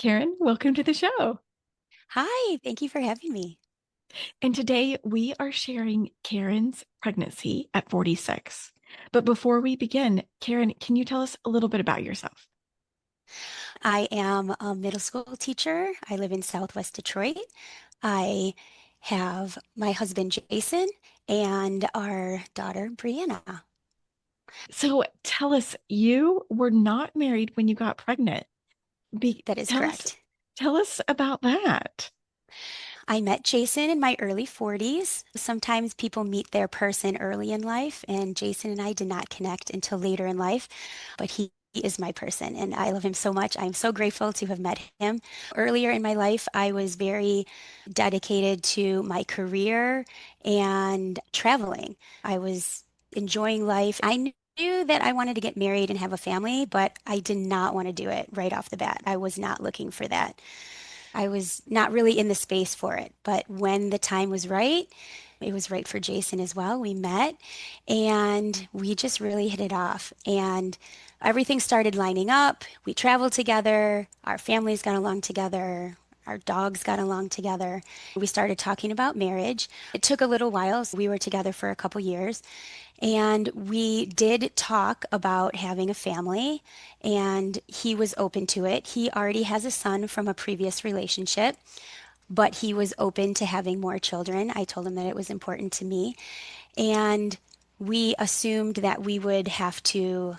Karen, welcome to the show. Hi, thank you for having me. And today we are sharing Karen's pregnancy at 46. But before we begin, Karen, can you tell us a little bit about yourself? I am a middle school teacher. I live in Southwest Detroit. I have my husband Jason and our daughter Brianna. So tell us, you were not married when you got pregnant. That is Tell us, correct. tell us about that. I met Jason in my early 40s. Sometimes people meet their person early in life, and Jason and I did not connect until later in life, but he is my person, and I love him so much. I'm so grateful to have met him. Earlier in my life, I was very dedicated to my career and traveling. I was enjoying life. I knew that I wanted to get married and have a family, but I did not want to do it right off the bat. I was not looking for that. I was not really in the space for it. But when the time was right, it was right for Jason as well. We met and we just really hit it off. And everything started lining up. We traveled together, our families got along together. Our dogs got along together. We started talking about marriage. It took a little while. We were together for a couple years. And we did talk about having a family, and he was open to it. He already has a son from a previous relationship, but he was open to having more children. I told him that it was important to me. And we assumed that we would have to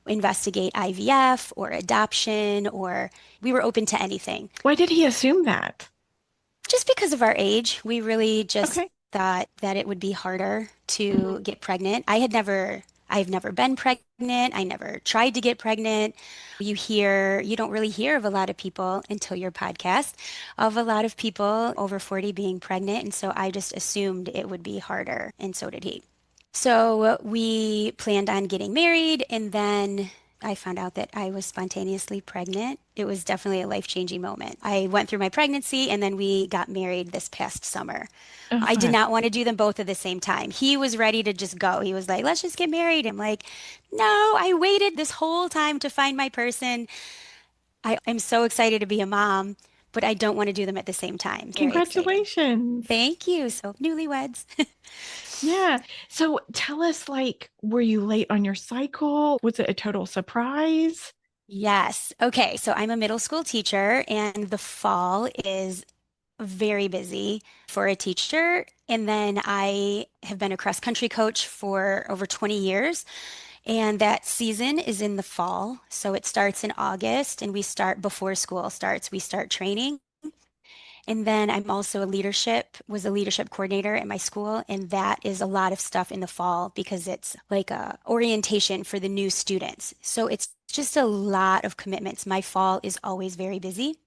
investigate IVF or adoption, or we were open to anything. Why did he assume that? Just because of our age, we really just Okay. thought that it would be harder Mhm. to get pregnant. I've never been pregnant. I never tried to get pregnant. You don't really hear of a lot of people until your podcast of a lot of people over 40 being pregnant. And so I just assumed it would be harder, and so did he. So we planned on getting married, and then I found out that I was spontaneously pregnant. It was definitely a life-changing moment. I went through my pregnancy, and then we got married this past summer. Oh, I did fun. not want to do them both at the same time. He was ready to just go. He was like, let's just get married. I'm like, no, I waited this whole time to find my person. I am so excited to be a mom, but I don't want to do them at the same time. Very excited. Congratulations. Thank you. So, newlyweds. Yeah. So tell us, were you late on your cycle? Was it a total surprise? Yes. Okay. So I'm a middle school teacher, and the fall is very busy for a teacher. And then I have been a cross country coach for over 20 years. And that season is in the fall. So it starts in August, and we start before school starts. We start training. And then I'm also was a leadership coordinator at my school. And that is a lot of stuff in the fall because it's like a orientation for the new students. So it's just a lot of commitments. My fall is always very busy.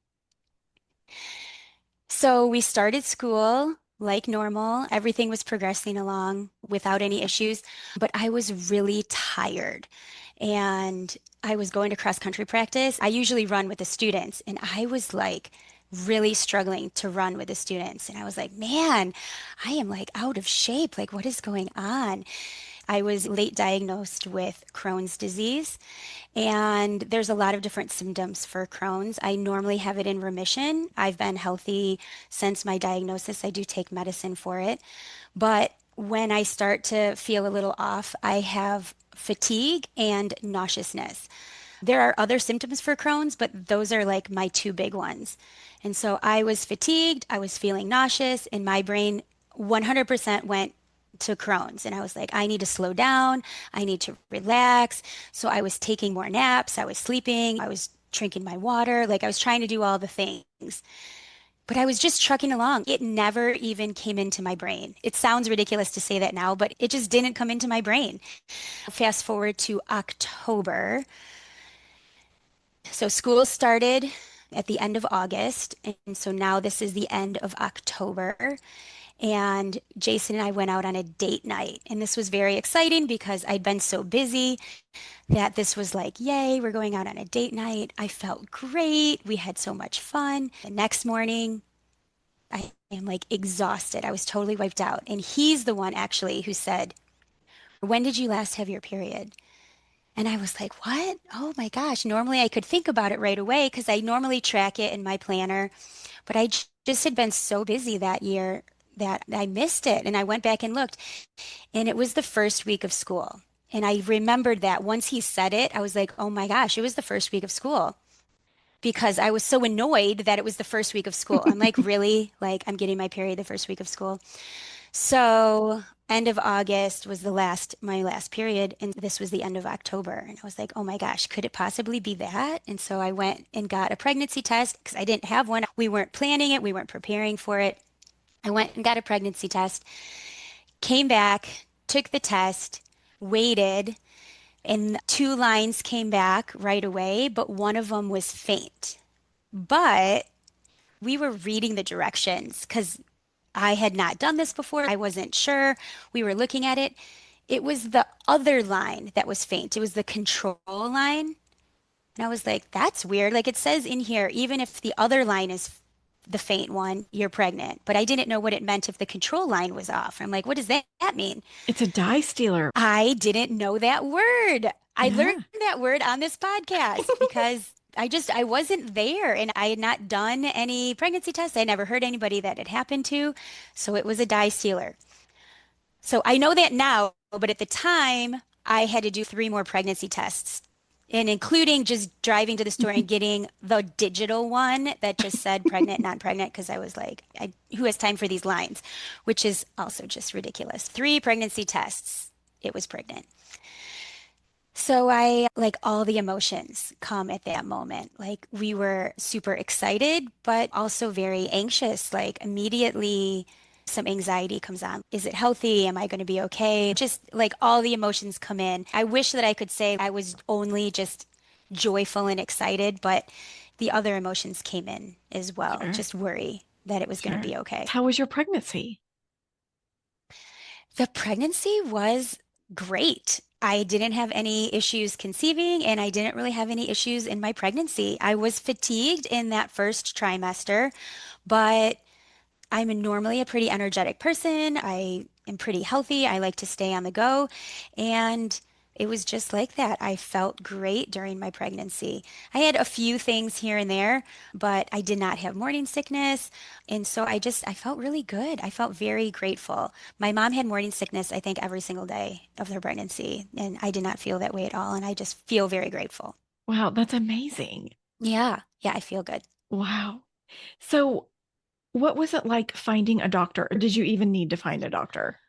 So we started school like normal. Everything was progressing along without any issues, but I was really tired and I was going to cross country practice. I usually run with the students, and I was like really struggling to run with the students. And I was like, man, I am like out of shape. Like, what is going on? I was late diagnosed with Crohn's disease, and there's a lot of different symptoms for Crohn's. I normally have it in remission. I've been healthy since my diagnosis. I do take medicine for it. But when I start to feel a little off, I have fatigue and nauseousness. There are other symptoms for Crohn's, but those are like my two big ones. And so I was fatigued, I was feeling nauseous, and my brain 100% went to Crohn's. And I was like, I need to slow down, I need to relax. So I was taking more naps, I was sleeping, I was drinking my water, like I was trying to do all the things. But I was just trucking along. It never even came into my brain. It sounds ridiculous to say that now, but it just didn't come into my brain. Fast forward to October. So school started at the end of August. And so now this is the end of October. And Jason and I went out on a date night. And this was very exciting because I'd been so busy that this was like, yay, we're going out on a date night. I felt great. We had so much fun. The next morning, I am like exhausted. I was totally wiped out. And he's the one actually who said, when did you last have your period? And I was like, what? Oh my gosh. Normally I could think about it right away because I normally track it in my planner, but just had been so busy that year that I missed it. And I went back and looked, and it was the first week of school. And I remembered that once he said it, I was like, oh my gosh, it was the first week of school because I was so annoyed that it was the first week of school. I'm like, really? Like, I'm getting my period the first week of school. So, end of August was my last period, and this was the end of October. And I was like, oh my gosh, could it possibly be that? And so I went and got a pregnancy test because I didn't have one. We weren't planning it, we weren't preparing for it. I went and got a pregnancy test, came back, took the test, waited, and two lines came back right away, but one of them was faint. But we were reading the directions because I had not done this before. I wasn't sure. We were looking at it. It was the other line that was faint. It was the control line. And I was like, that's weird. Like it says in here, even if the other line is the faint one, you're pregnant. But I didn't know what it meant if the control line was off. I'm like, what does that mean? It's a dye stealer. I didn't know that word. I learned Yeah. that word on this podcast because I wasn't there and I had not done any pregnancy tests. I never heard anybody that it happened to. So it was a dye stealer. So I know that now, but at the time, I had to do three more pregnancy tests. And including just driving to the store and getting the digital one that just said pregnant, not pregnant, because I was like, who has time for these lines? Which is also just ridiculous. Three pregnancy tests. It was pregnant. So like all the emotions come at that moment. Like we were super excited, but also very anxious. Like immediately some anxiety comes on. Is it healthy? Am I going to be okay? Just like all the emotions come in. I wish that I could say I was only just joyful and excited, but the other emotions came in as well. Sure. Just worry that it was going to Sure. be okay. How was your pregnancy? The pregnancy was great. I didn't have any issues conceiving, and I didn't really have any issues in my pregnancy. I was fatigued in that first trimester, but normally a pretty energetic person. I am pretty healthy. I like to stay on the go. And it was just like that. I felt great during my pregnancy. I had a few things here and there, but I did not have morning sickness. And so I felt really good. I felt very grateful. My mom had morning sickness, I think, every single day of her pregnancy. And I did not feel that way at all. And I just feel very grateful. Wow, that's amazing. Yeah. Yeah. I feel good. Wow. So, what was it like finding a doctor? Or did you even need to find a doctor?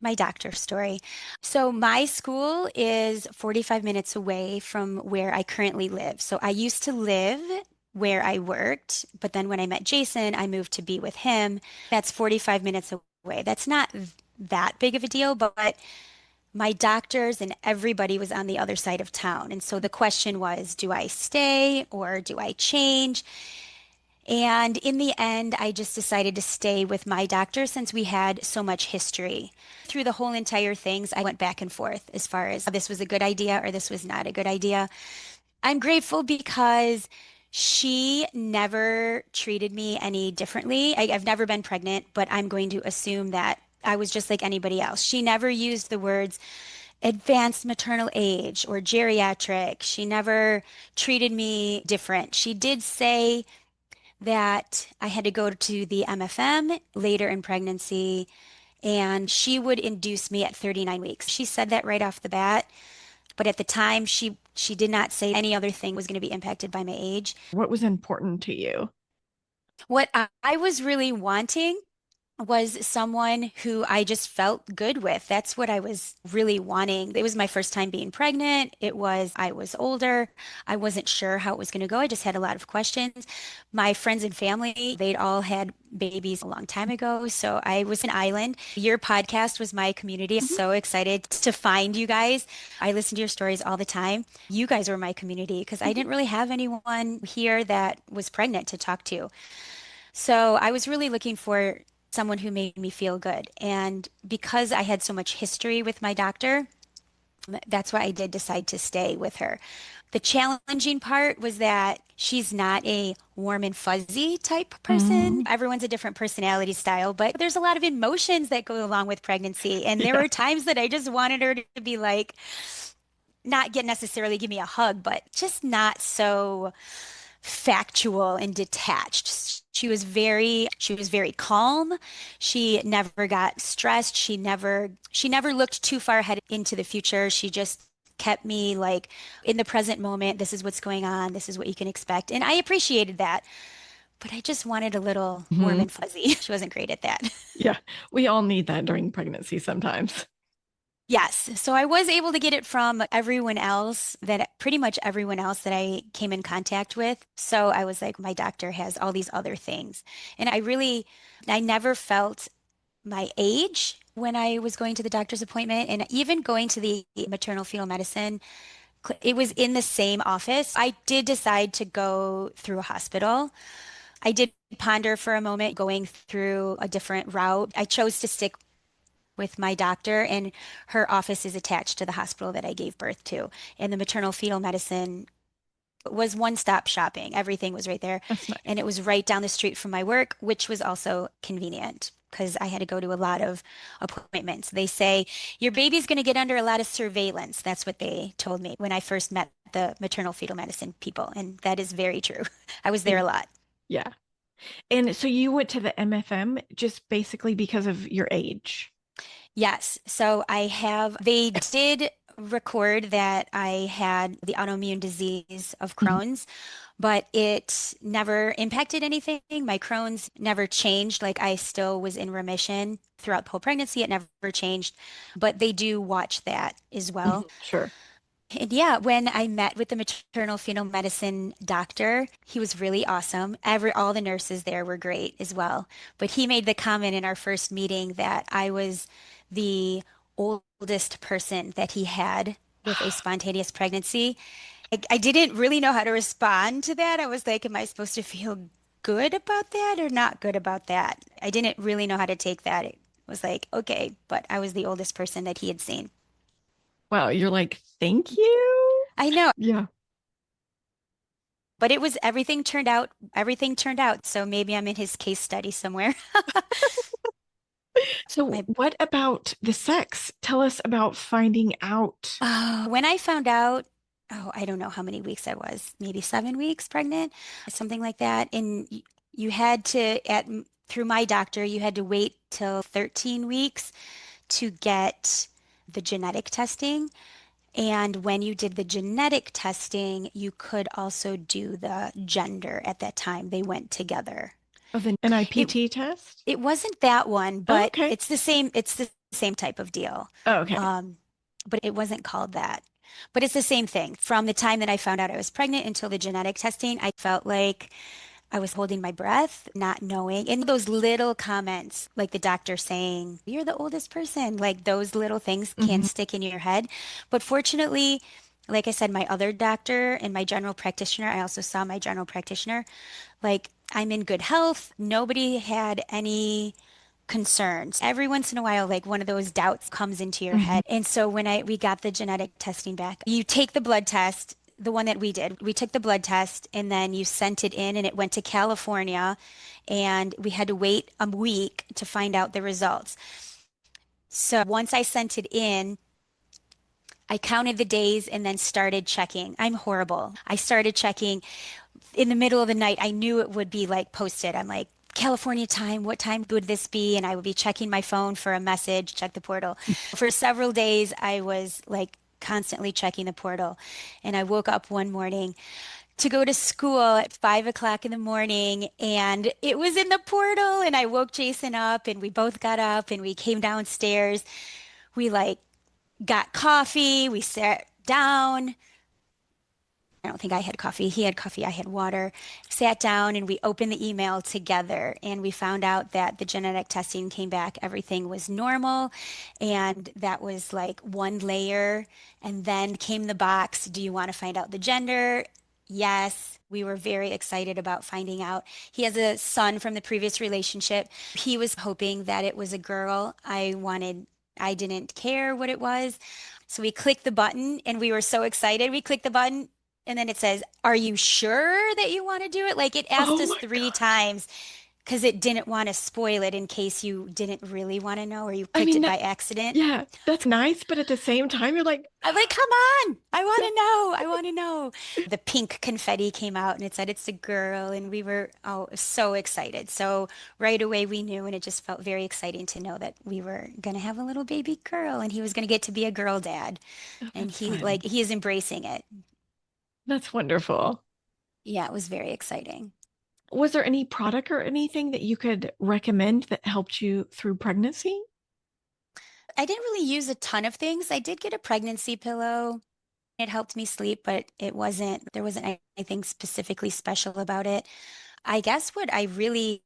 My doctor story. So, my school is 45 minutes away from where I currently live. So, I used to live where I worked, but then when I met Jason, I moved to be with him. That's 45 minutes away. That's not that big of a deal, but my doctors and everybody was on the other side of town. And so the question was, do I stay or do I change? And in the end, I just decided to stay with my doctor since we had so much history. Through the whole entire things, I went back and forth as far as this was a good idea or this was not a good idea. I'm grateful because she never treated me any differently. I've never been pregnant, but I'm going to assume that I was just like anybody else. She never used the words advanced maternal age or geriatric. She never treated me different. She did say that I had to go to the MFM later in pregnancy, and she would induce me at 39 weeks. She said that right off the bat, but at the time she did not say any other thing was going to be impacted by my age. What was important to you? What I was really wanting was someone who I just felt good with. That's what I was really wanting. It was my first time being pregnant. I was older. I wasn't sure how it was going to go. I just had a lot of questions. My friends and family, they'd all had babies a long time ago. So I was an island. Your podcast was my community. I'm Mhm. so excited to find you guys. I listen to your stories all the time. You guys were my community because I Mhm. didn't really have anyone here that was pregnant to talk to. So I was really looking for someone who made me feel good. And because I had so much history with my doctor, that's why I did decide to stay with her. The challenging part was that she's not a warm and fuzzy type person. Mhm. Everyone's a different personality style, but there's a lot of emotions that go along with pregnancy. And there Yeah. were times that I just wanted her to be like, not get necessarily give me a hug, but just not so factual and detached. She was very calm. She never got stressed. She never looked too far ahead into the future. She just kept me like in the present moment. This is what's going on. This is what you can expect. And I appreciated that, but I just wanted a little warm Mhm. and fuzzy. She wasn't great at that. Yeah, we all need that during pregnancy sometimes. Yes. So I was able to get it from everyone else that pretty much everyone else that I came in contact with. So I was like, my doctor has all these other things. And I never felt my age when I was going to the doctor's appointment and even going to the maternal fetal medicine. It was in the same office. I did decide to go through a hospital. I did ponder for a moment going through a different route. I chose to stick with my doctor, and her office is attached to the hospital that I gave birth to. And the maternal fetal medicine was one-stop shopping. Everything was right there. That's And nice. it was right down the street from my work, which was also convenient because I had to go to a lot of appointments. They say, your baby's going to get under a lot of surveillance. That's what they told me when I first met the maternal fetal medicine people. And that is very true. I was there Yeah. a lot. Yeah. And so you went to the MFM just basically because of your age. Yes. So they did record that I had the autoimmune disease of Mhm. Crohn's, but it never impacted anything. My Crohn's never changed. Like I still was in remission throughout the whole pregnancy. It never changed, but they do watch that as well. Mhm. Sure. And yeah, when I met with the maternal fetal medicine doctor, he was really awesome. All the nurses there were great as well. But he made the comment in our first meeting that I was the oldest person that he had with a spontaneous pregnancy. I didn't really know how to respond to that. I was like, am I supposed to feel good about that or not good about that? I didn't really know how to take that. It was like, okay, but I was the oldest person that he had seen. Wow, you're like, thank you. I know. Yeah. But everything turned out. So maybe I'm in his case study somewhere. So My what about the sex? Tell us about finding out. When I found out, oh, I don't know how many weeks I was, maybe 7 weeks pregnant, something like that. And you had to through my doctor, you had to wait till 13 weeks to get the genetic testing. And when you did the genetic testing, you could also do the gender at that time. They went together. Oh, the It NIPT test? It wasn't that one, Oh, but okay. it's the same type of deal. Oh, okay. Um, but it wasn't called that. But it's the same thing. From the time that I found out I was pregnant until the genetic testing, I felt like I was holding my breath, not knowing. And those little comments, like the doctor saying, you're the oldest person, like those little things can Hmm. stick in your head. But fortunately, like I said, my other doctor and my general practitioner, I also saw my general practitioner, like I'm in good health. Nobody had any concerns. Every once in a while, like one of those doubts comes into your Hmm. head. And so when we got the genetic testing back, you take the blood test, the one that we did. We took the blood test and then you sent it in and it went to California and we had to wait a week to find out the results. So once I sent it in, I counted the days and then started checking. I'm horrible. I started checking in the middle of the night. I knew it would be like posted. I'm like, California time, what time would this be? And I would be checking my phone for a message, check the portal. For several days, I was like constantly checking the portal. And I woke up one morning to go to school at 5 o'clock in the morning and it was in the portal. And I woke Jason up and we both got up and we came downstairs. We like got coffee, we sat down. I don't think I had coffee. He had coffee. I had water. Sat down and we opened the email together and we found out that the genetic testing came back. Everything was normal. And that was like one layer. And then came the box. Do you want to find out the gender? Yes. We were very excited about finding out. He has a son from the previous relationship. He was hoping that it was a girl. I didn't care what it was. So we clicked the button and we were so excited. We clicked the button and then it says, are you sure that you want to do it? Like it asked Oh us my three gosh. times because it didn't want to spoil it in case you didn't really want to know or you I picked mean, it by accident. yeah, that's nice, but at the same time, you're like, I'm like, come on, I want to know. I want to know. The pink confetti came out and it said it's a girl, and we were so excited. So right away we knew, and it just felt very exciting to know that we were gonna have a little baby girl, and he was gonna get to be a girl dad, oh, and that's fun. he is embracing it. That's wonderful. Yeah, it was very exciting. Was there any product or anything that you could recommend that helped you through pregnancy? I didn't really use a ton of things. I did get a pregnancy pillow. It helped me sleep, but there wasn't anything specifically special about it. I guess what I really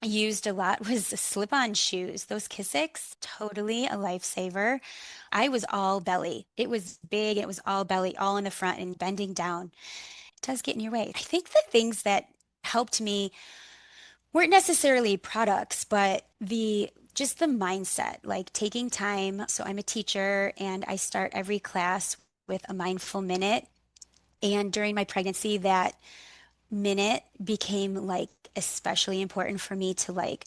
used a lot was the slip-on shoes. Those Kissicks, totally a lifesaver. I was all belly. It was big, it was all belly, all in the front and bending down. It does get in your way. I think the things that helped me weren't necessarily products, but the just the mindset, like taking time. So I'm a teacher and I start every class with a mindful minute. And during my pregnancy, that minute became like especially important for me to like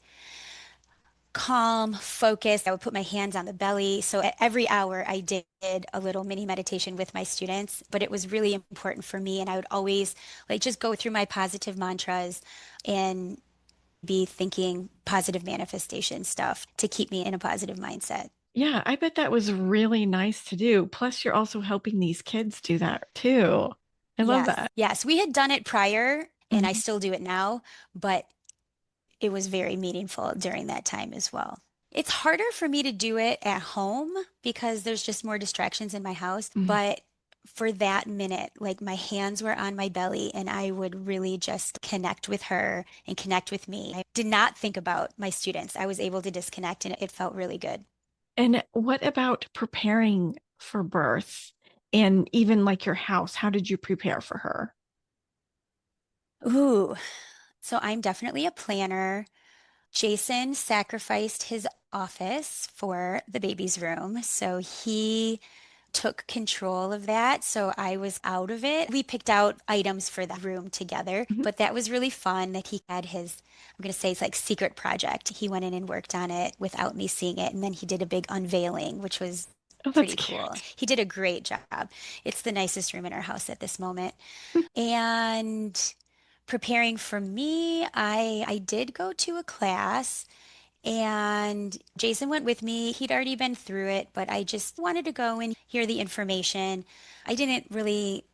calm, focus. I would put my hands on the belly. So at every hour, I did a little mini meditation with my students, but it was really important for me. And I would always like just go through my positive mantras and be thinking positive manifestation stuff to keep me in a positive mindset. Yeah, I bet that was really nice to do. Plus, you're also helping these kids do that too. I love Yes, that. yes, we had done it prior and I Mhm. still do it now, but it was very meaningful during that time as well. It's harder for me to do it at home because there's just more distractions in my house. Mhm. But for that minute, like my hands were on my belly and I would really just connect with her and connect with me. I did not think about my students. I was able to disconnect and it felt really good. And what about preparing for birth and even like your house? How did you prepare for her? Ooh, so I'm definitely a planner. Jason sacrificed his office for the baby's room. So he took control of that. So I was out of it. We picked out items for the room together, Mhm. but that was really fun that he had his, I'm going to say it's like secret project. He went in and worked on it without me seeing it. And then he did a big unveiling, which was Oh, that's pretty cool. cute. He did a great job. It's the nicest room in our house at this moment. And preparing for me, I did go to a class and Jason went with me. He'd already been through it, but I just wanted to go and hear the information. I didn't really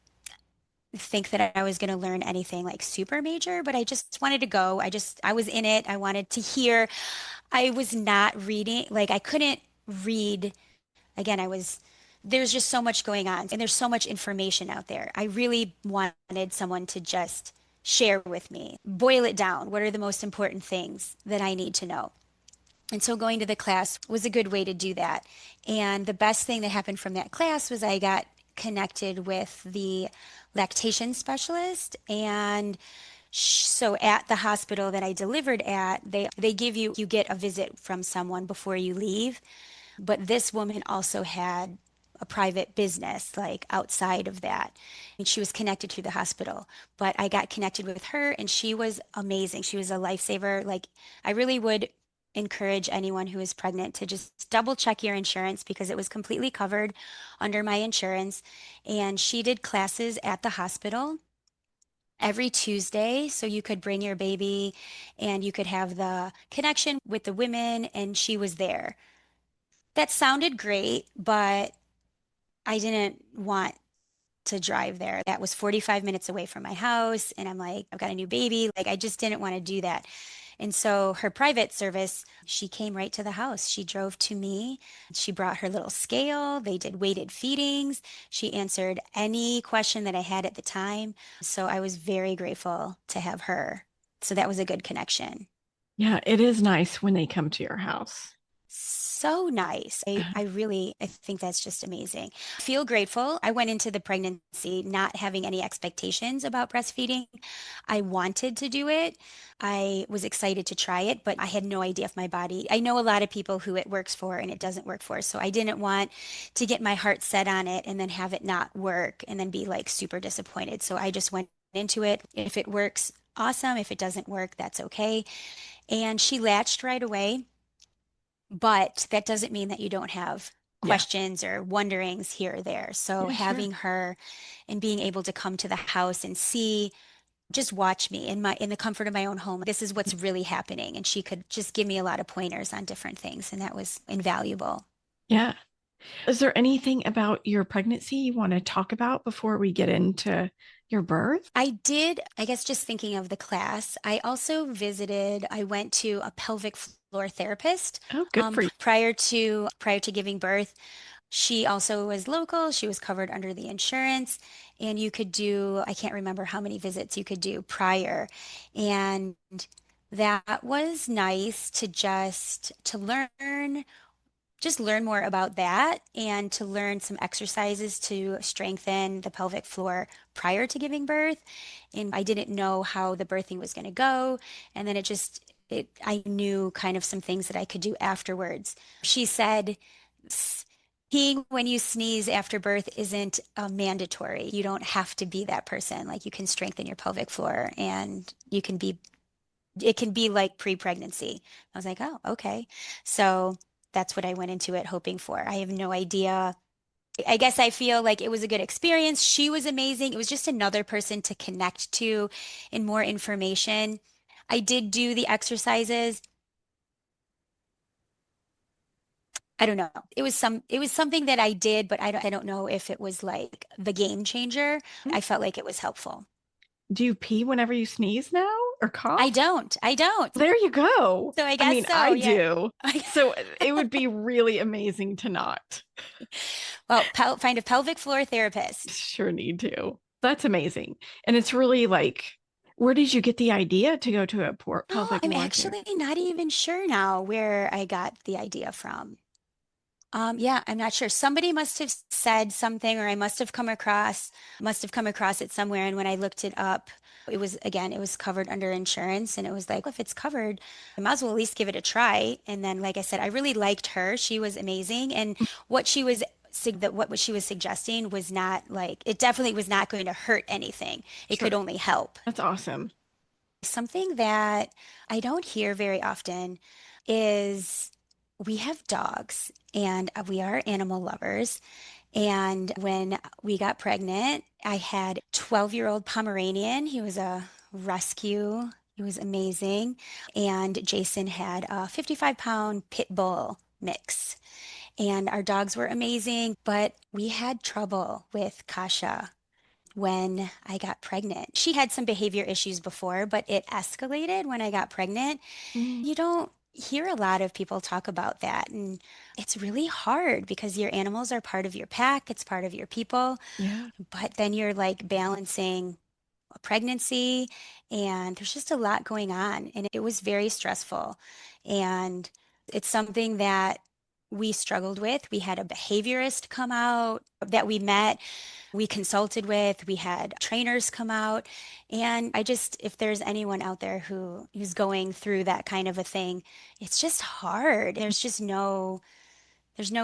think that I was going to learn anything like super major, but I just wanted to go. I was in it. I wanted to hear. I was not reading, like, I couldn't read. Again, there's just so much going on and there's so much information out there. I really wanted someone to just share with me, boil it down. What are the most important things that I need to know? And so going to the class was a good way to do that. And the best thing that happened from that class was I got connected with the lactation specialist. And so at the hospital that I delivered at, they give you get a visit from someone before you leave. But this woman also had a private business like outside of that. And she was connected to the hospital. But I got connected with her and she was amazing. She was a lifesaver. Like I really would encourage anyone who is pregnant to just double check your insurance because it was completely covered under my insurance. And she did classes at the hospital every Tuesday. So you could bring your baby and you could have the connection with the women, and she was there. That sounded great, but I didn't want to drive there. That was 45 minutes away from my house. And I'm like, I've got a new baby. Like, I just didn't want to do that. And so her private service, she came right to the house. She drove to me. She brought her little scale. They did weighted feedings. She answered any question that I had at the time. So I was very grateful to have her. So that was a good connection. Yeah, it is nice when they come to your house. So nice. I think that's just amazing. Feel grateful. I went into the pregnancy not having any expectations about breastfeeding. I wanted to do it. I was excited to try it, but I had no idea if my body. I know a lot of people who it works for and it doesn't work for. So I didn't want to get my heart set on it and then have it not work and then be like super disappointed. So I just went into it. If it works, awesome. If it doesn't work, that's okay. And she latched right away, but that doesn't mean that you don't have Yeah. questions or wonderings here or there. So Yeah, sure. having her and being able to come to the house and see, just watch me in the comfort of my own home. This is what's really happening. And she could just give me a lot of pointers on different things, and that was invaluable. Yeah. Is there anything about your pregnancy you want to talk about before we get into your birth? I did, I guess just thinking of the class, I also visited, I went to a pelvic floor therapist Oh, good for you. prior to giving birth. She also was local. She was covered under the insurance, and you could do, I can't remember how many visits you could do prior. And that was nice to just learn more about that and to learn some exercises to strengthen the pelvic floor prior to giving birth. And I didn't know how the birthing was going to go. And then I knew kind of some things that I could do afterwards. She said, peeing when you sneeze after birth isn't mandatory. You don't have to be that person. Like you can strengthen your pelvic floor and it can be like pre-pregnancy. I was like, oh, okay. So that's what I went into it hoping for. I have no idea. I guess I feel like it was a good experience. She was amazing. It was just another person to connect to and more information. I did do the exercises. I don't know. It was something that I did, but I don't know if it was like the game changer. I felt like it was helpful. Do you pee whenever you sneeze now or I cough? don't. I don't. There you go. So I I guess mean, so. I Yeah. do. So it would be really amazing to not. Well, find a pelvic floor therapist. Sure need to. That's amazing. And it's really like, where did you get the idea to go to a No, pelvic I'm floor actually therapist? not even sure now where I got the idea from. Yeah, I'm not sure. Somebody must have said something, or I must have come across it somewhere. And when I looked it up, it was covered under insurance, and it was like, well, if it's covered, I might as well at least give it a try. And then, like I said, I really liked her. She was amazing, and what she was what she was suggesting was not like it definitely was not going to hurt anything. It could Sure. only help. That's awesome. Something that I don't hear very often is we have dogs and we are animal lovers. And when we got pregnant, I had 12-year-old Pomeranian. He was a rescue. He was amazing. And Jason had a 55-pound pit bull mix. And our dogs were amazing, but we had trouble with Kasha when I got pregnant. She had some behavior issues before, but it escalated when I got pregnant. Mm, You don't hear a lot of people talk about that. And it's really hard because your animals are part of your pack, it's part of your people, yeah. but then you're like balancing a pregnancy and there's just a lot going on. And it was very stressful. And it's something that we struggled with. We had a behaviorist come out that we consulted with, we had trainers come out. And if there's anyone out there who's going through that kind of a thing, it's just hard. There's no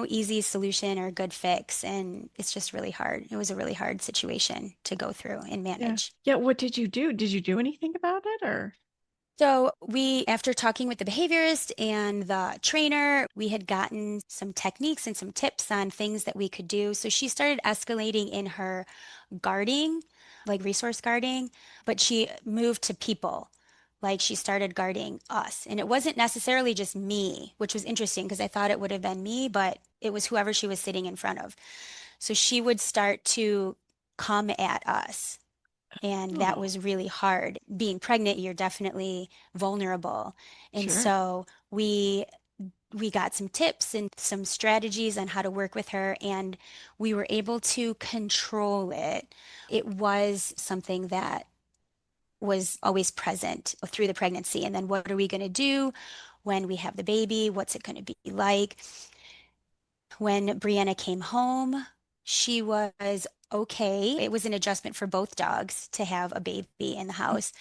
easy solution or good fix. And it's just really hard. It was a really hard situation to go through and Yeah. manage. Yeah. What did you do? Did you do anything about it or? So after talking with the behaviorist and the trainer, we had gotten some techniques and some tips on things that we could do. So she started escalating in her guarding, like resource guarding, but she moved to people. Like she started guarding us. And it wasn't necessarily just me, which was interesting because I thought it would have been me, but it was whoever she was sitting in front of. So she would start to come at us. And that Oh, was really hard. Being pregnant, you're definitely vulnerable. And sure. so we got some tips and some strategies on how to work with her, and we were able to control it. It was something that was always present through the pregnancy. And then what are we going to do when we have the baby? What's it going to be like? When Brianna came home, she was okay. It was an adjustment for both dogs to have a baby in the house,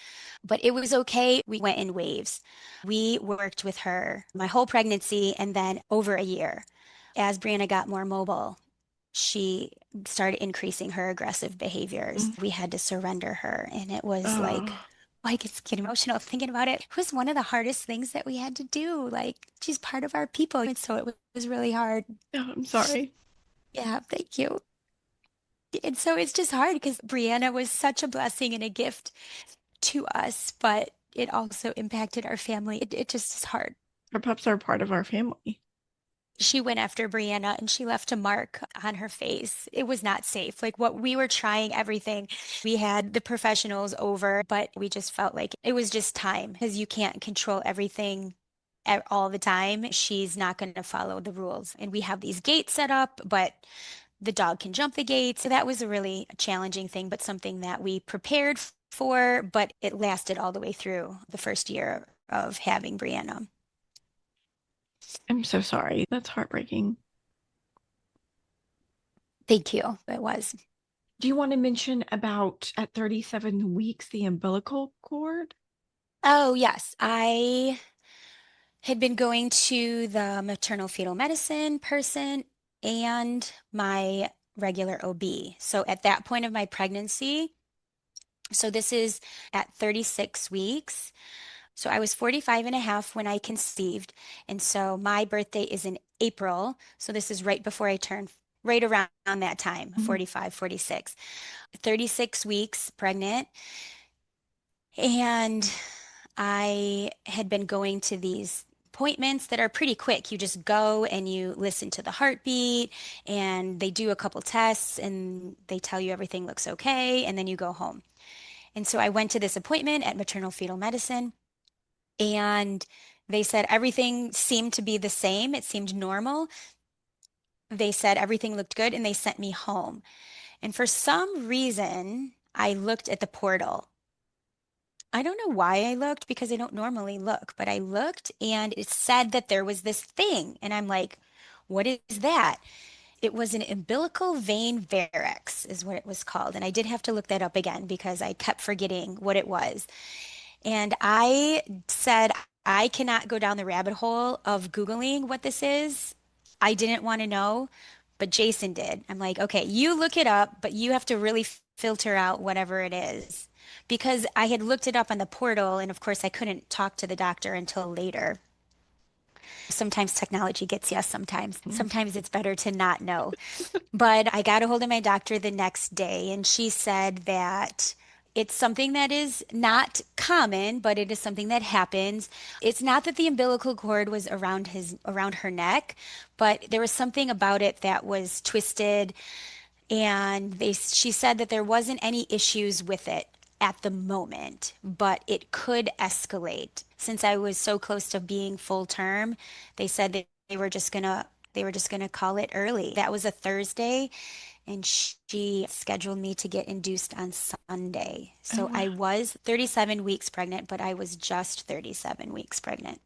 but it was okay. We went in waves. We worked with her my whole pregnancy and then over a year. As Brianna got more mobile, she started increasing her aggressive behaviors. Mm. We had to surrender her, and it was like Oh. I just get emotional thinking about it. It was one of the hardest things that we had to do. Like, she's part of our people. And so was really hard. Oh, I'm sorry. Yeah, thank you. And so it's just hard because Brianna was such a blessing and a gift to us, but it also impacted our family. It just is hard. Our pups are part of our family. She went after Brianna and she left a mark on her face. It was not safe. Like what we were trying everything. We had the professionals over, but we just felt like it was just time because you can't control everything all the time. She's not going to follow the rules. And we have these gates set up, but the dog can jump the gates. So that was a really challenging thing, but something that we prepared for, but it lasted all the way through the first year of having Brianna. I'm so sorry. That's heartbreaking. Thank you. It was. Do you want to mention about at 37 weeks the umbilical cord? Oh, yes. I had been going to the maternal fetal medicine person and my regular OB. So at that point of my pregnancy, so this is at 36 weeks. So I was 45 and a half when I conceived. And so my birthday is in April. So this is right before I turned, right around that time, Mhm. 45, 46. 36 weeks pregnant. And I had been going to these appointments that are pretty quick. You just go and you listen to the heartbeat, and they do a couple tests, and they tell you everything looks okay, and then you go home. And so I went to this appointment at maternal fetal medicine, and they said everything seemed to be the same. It seemed normal. They said everything looked good, and they sent me home. And for some reason, I looked at the portal. I don't know why I looked because I don't normally look, but I looked and it said that there was this thing. And I'm like, what is that? It was an umbilical vein varix, is what it was called. And I did have to look that up again because I kept forgetting what it was. And I said, I cannot go down the rabbit hole of Googling what this is. I didn't want to know, but Jason did. I'm like, okay, you look it up, but you have to really filter out whatever it is. Because I had looked it up on the portal, and of course, I couldn't talk to the doctor until later. Sometimes technology gets you, sometimes. Mhm. Sometimes it's better to not know. But I got a hold of my doctor the next day, and she said that it's something that is not common, but it is something that happens. It's not that the umbilical cord was around her neck, but there was something about it that was twisted, and she said that there wasn't any issues with it at the moment, but it could escalate. Since I was so close to being full term, they said that they were just gonna call it early. That was a Thursday, and she scheduled me to get induced on Sunday. Oh, So wow. I was 37 weeks pregnant, but I was just 37 weeks pregnant.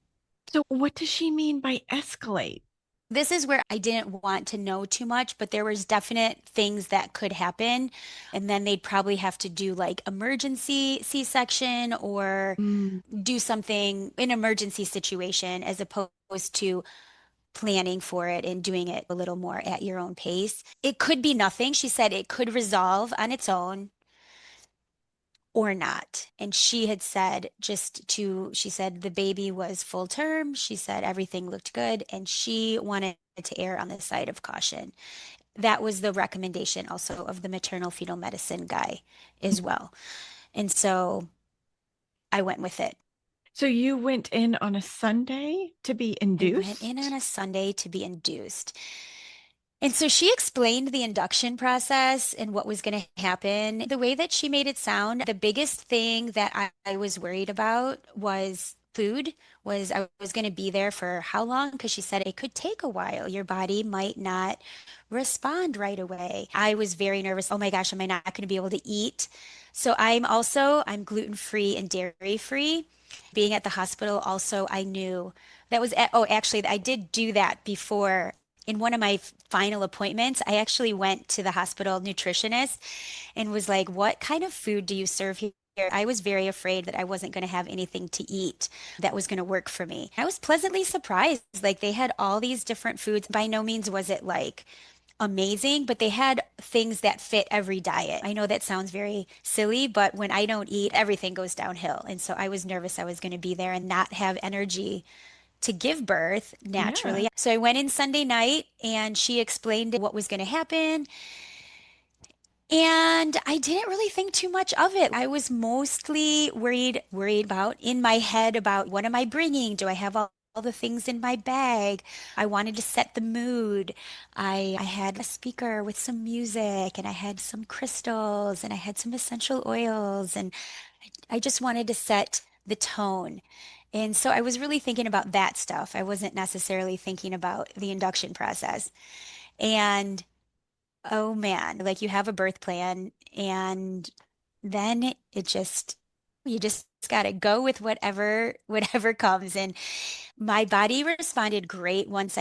So, what does she mean by escalate? This is where I didn't want to know too much, but there was definite things that could happen. And then they'd probably have to do like emergency C-section or Mm. do something in emergency situation as opposed to planning for it and doing it a little more at your own pace. It could be nothing. She said it could resolve on its own or not. And she had said she said the baby was full term. She said everything looked good and she wanted to err on the side of caution. That was the recommendation also of the maternal fetal medicine guy as well. And so I went with it. So, you went in on a Sunday to be I went in on induced? a Sunday to be induced. And so she explained the induction process and what was going to happen. The way that she made it sound, the biggest thing that I was worried about was food, was I was going to be there for how long? Because she said it could take a while. Your body might not respond right away. I was very nervous. Oh my gosh, am I not going to be able to eat? So I'm gluten free and dairy free. Being at the hospital also, I knew that was, oh, actually, I did do that before in one of my final appointments, I actually went to the hospital nutritionist and was like, what kind of food do you serve here? I was very afraid that I wasn't going to have anything to eat that was going to work for me. I was pleasantly surprised. Like they had all these different foods. By no means was it like amazing, but they had things that fit every diet. I know that sounds very silly, but when I don't eat, everything goes downhill. And so I was nervous I was going to be there and not have energy to give birth Yeah. naturally. So I went in Sunday night and she explained what was going to happen. And I didn't really think too much of it. I was mostly worried about in my head about what am I bringing? Do I have all the things in my bag? I wanted to set the mood. I had a speaker with some music and I had some crystals and I had some essential oils and I just wanted to set the tone. And so I was really thinking about that stuff. I wasn't necessarily thinking about the induction process. And oh man, like you have a birth plan and then it just you just got to go with whatever comes and my body responded great once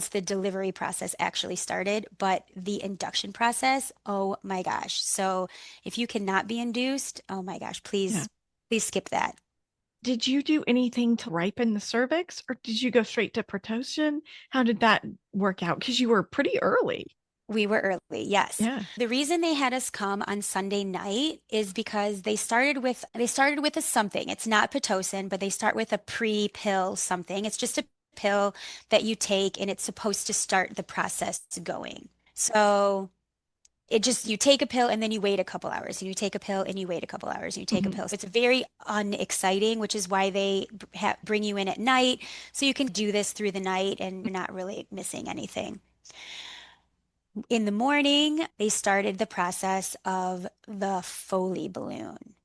the delivery process actually started, but the induction process, oh my gosh. So if you cannot be induced, oh my gosh, Yeah. please skip that. Did you do anything to ripen the cervix or did you go straight to Pitocin? How did that work out? Because you were pretty early. We were early, yes. Yeah. The reason they had us come on Sunday night is because they started with a something. It's not Pitocin, but they start with a pre-pill something. It's just a pill that you take and it's supposed to start the process going. So it just you take a pill and then you wait a couple hours and you take a pill and you wait a couple hours and you take a Mhm. pill. So it's very unexciting, which is why they bring you in at night so you can do this through the night and you're not really missing anything. In the morning, they started the process of the Foley balloon.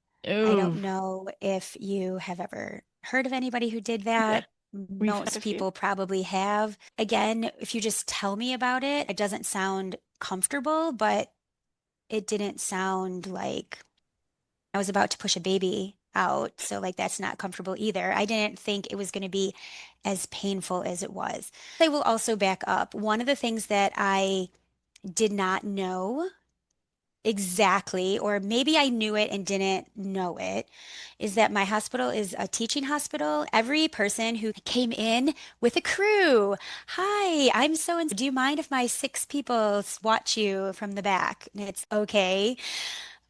I don't Oh, know if you have ever heard of anybody who did yeah. that. We've had Most a few. people probably have. Again, if you just tell me about it, it doesn't sound comfortable, but it didn't sound like I was about to push a baby out. So, like, that's not comfortable either. I didn't think it was going to be as painful as it was. I will also back up. One of the things that I did not know exactly, or maybe I knew it and didn't know it, is that my hospital is a teaching hospital. Every person who came in with a crew, hi, I'm so and do you mind if my six people watch you from the back? And it's okay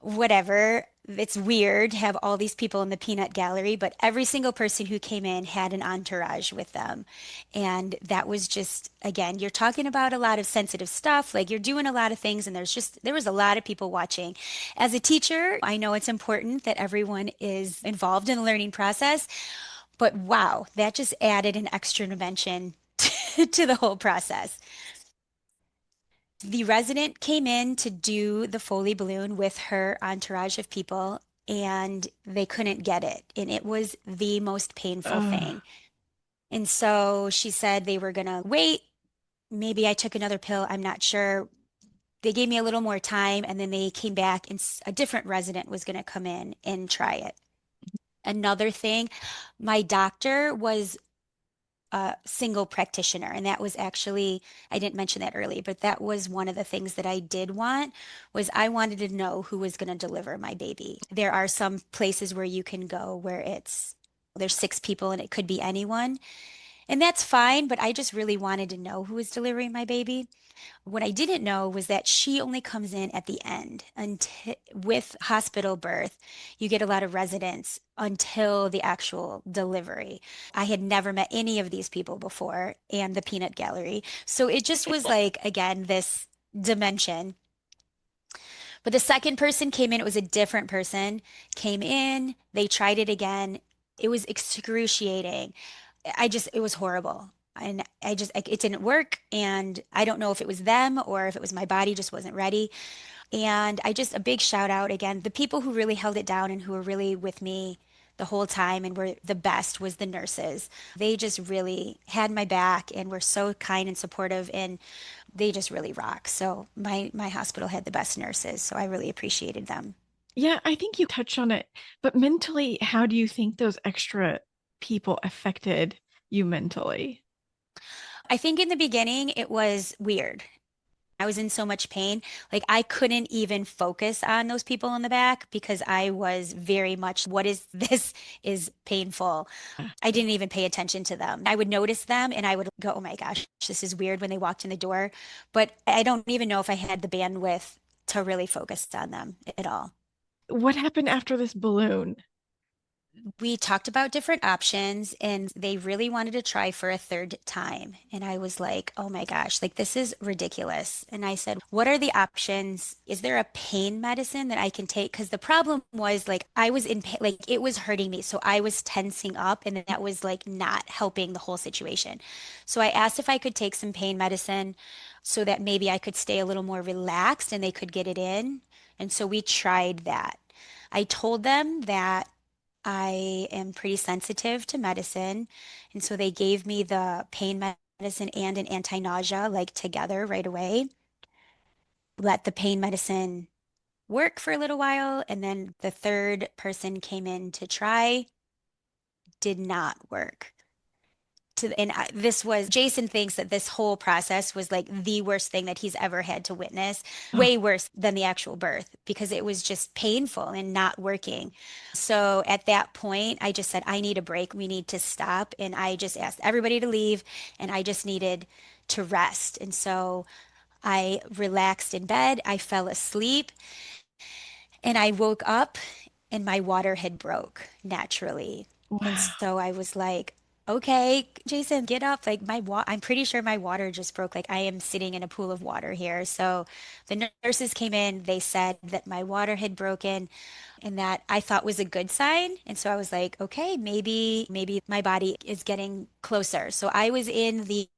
whatever. It's weird to have all these people in the peanut gallery, but every single person who came in had an entourage with them. And that was just, again, you're talking about a lot of sensitive stuff, like you're doing a lot of things, and there was a lot of people watching. As a teacher, I know it's important that everyone is involved in the learning process, but wow, that just added an extra dimension to the whole process. The resident came in to do the Foley balloon with her entourage of people, and they couldn't get it. And it was the most painful Oh, thing. And so she said they were going to wait. Maybe I took another pill. I'm not sure. They gave me a little more time, and then they came back, and a different resident was going to come in and try it. Another thing, my doctor was a single practitioner. And that was actually, I didn't mention that earlier, but that was one of the things that I did want was I wanted to know who was going to deliver my baby. There are some places where you can go where there's six people and it could be anyone. And that's fine, but I just really wanted to know who was delivering my baby. What I didn't know was that she only comes in at the end until with hospital birth, you get a lot of residents until the actual delivery. I had never met any of these people before and the peanut gallery. So it just was like, again, this dimension. But the second person came in, it was a different person, came in, they tried it again. It was excruciating. It was horrible. And it didn't work. And I don't know if it was them or if it was my body just wasn't ready. And a big shout out again, the people who really held it down and who were really with me the whole time and were the best was the nurses. They just really had my back and were so kind and supportive and they just really rock. So my hospital had the best nurses, so I really appreciated them. yeah, I think you touched on it. But mentally, how do you think those extra people affected you mentally? I think in the beginning it was weird. I was in so much pain. Like I couldn't even focus on those people in the back because I was very much, what is this is painful. I didn't even pay attention to them. I would notice them and I would go, oh my gosh, this is weird when they walked in the door. But I don't even know if I had the bandwidth to really focus on them at all. What happened after this balloon? We talked about different options and they really wanted to try for a third time. And I was like, oh my gosh, like this is ridiculous. And I said, what are the options? Is there a pain medicine that I can take? Because the problem was like I was in pain, like it was hurting me. So I was tensing up and that was like not helping the whole situation. So I asked if I could take some pain medicine so that maybe I could stay a little more relaxed and they could get it in. And so we tried that. I told them that I am pretty sensitive to medicine. And so they gave me the pain medicine and an anti-nausea like together right away. Let the pain medicine work for a little while. And then the third person came in to try, did not work. This was Jason thinks that this whole process was like the worst thing that he's ever had to witness, Oh, way worse than the actual birth because it was just painful and not working. So at that point, I just said, I need a break. We need to stop. And I just asked everybody to leave and I just needed to rest. And so I relaxed in bed. I fell asleep and I woke up and my water had broke naturally. And wow. so I was like, okay, Jason, get up. Like I'm pretty sure my water just broke. Like I am sitting in a pool of water here. So the nurses came in, they said that my water had broken and that I thought was a good sign. And so I was like, okay, maybe my body is getting closer. So I was in the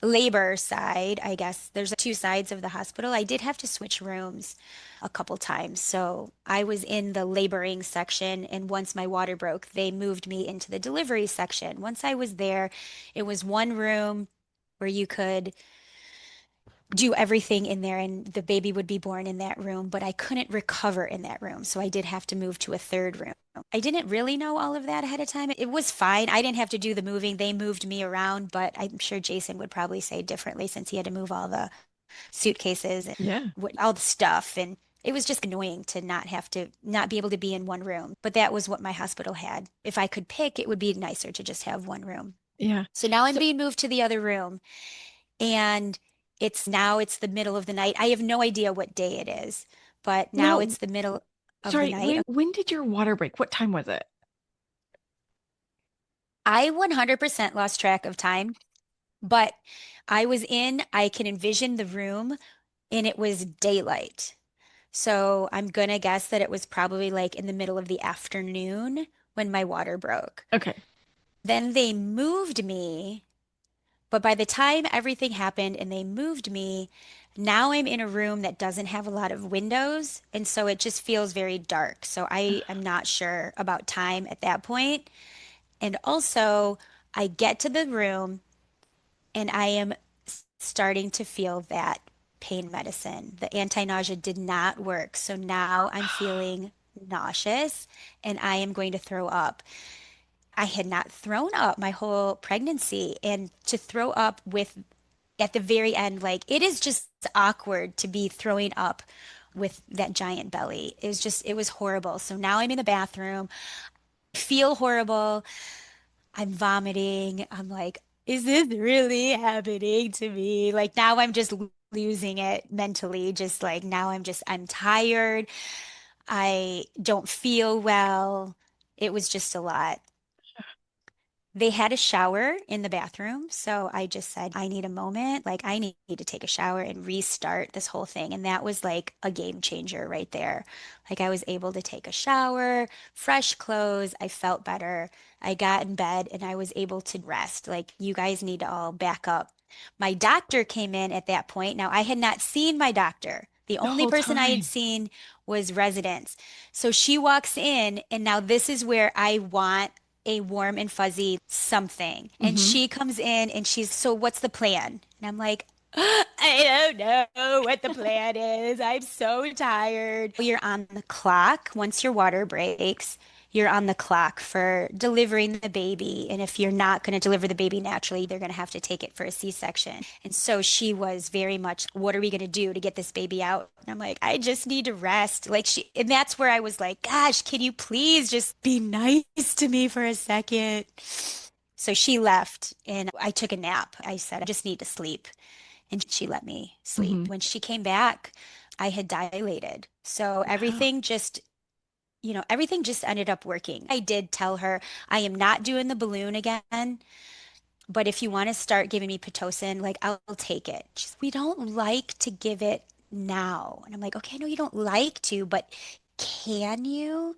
labor side, I guess. There's two sides of the hospital. I did have to switch rooms a couple times. So I was in the laboring section, and once my water broke, they moved me into the delivery section. Once I was there, it was one room where you could do everything in there, and the baby would be born in that room, but I couldn't recover in that room. So I did have to move to a third room. I didn't really know all of that ahead of time. It was fine. I didn't have to do the moving. They moved me around, but I'm sure Jason would probably say differently since he had to move all the suitcases and Yeah. all the stuff. And it was just annoying to not be able to be in one room. But that was what my hospital had. If I could pick, it would be nicer to just have one room. Yeah. So now I'm So being moved to the other room and it's the middle of the night. I have no idea what day it is, but now now, it's the middle of the sorry, night. when did your water break? What time was it? I 100% lost track of time, but I can envision the room and it was daylight. So I'm gonna guess that it was probably like in the middle of the afternoon when my water broke. Okay. Then they moved me. But by the time everything happened and they moved me, now I'm in a room that doesn't have a lot of windows. And so it just feels very dark. So I am not sure about time at that point. And also, I get to the room and I am starting to feel that pain medicine. The anti-nausea did not work. So now I'm feeling nauseous and I am going to throw up. I had not thrown up my whole pregnancy, and to throw up with at the very end, like it is just awkward to be throwing up with that giant belly. It was horrible. So now I'm in the bathroom, feel horrible. I'm vomiting. I'm like, is this really happening to me? Like now I'm just losing it mentally. Just like now I'm tired. I don't feel well. It was just a lot. They had a shower in the bathroom, so I just said, I need a moment. Like, I need to take a shower and restart this whole thing. And that was like a game changer right there. Like, I was able to take a shower, fresh clothes. I felt better. I got in bed and I was able to rest. Like, you guys need to all back up. My doctor came in at that point. Now, I had not seen my doctor. The The only whole person I had time. seen was residents. So she walks in, and now this is where I want a warm and fuzzy something. And Hmm. she comes in and she's, so what's the plan? And I'm like, I don't know what the plan is. I'm so tired. You're on the clock. Once your water breaks, you're on the clock for delivering the baby. And if you're not going to deliver the baby naturally, they're going to have to take it for a C-section. And so she was very much, what are we going to do to get this baby out? And I'm like, I just need to rest. And that's where I was like, gosh, can you please just be nice to me for a second? So she left and I took a nap. I said, I just need to sleep. And she let me sleep. Hmm. When she came back, I had dilated. So Wow. everything just ended up working. I did tell her I am not doing the balloon again, but if you want to start giving me Pitocin, like I'll take it. She's, we don't like to give it now. And I'm like, okay, I know you don't like to, but can you?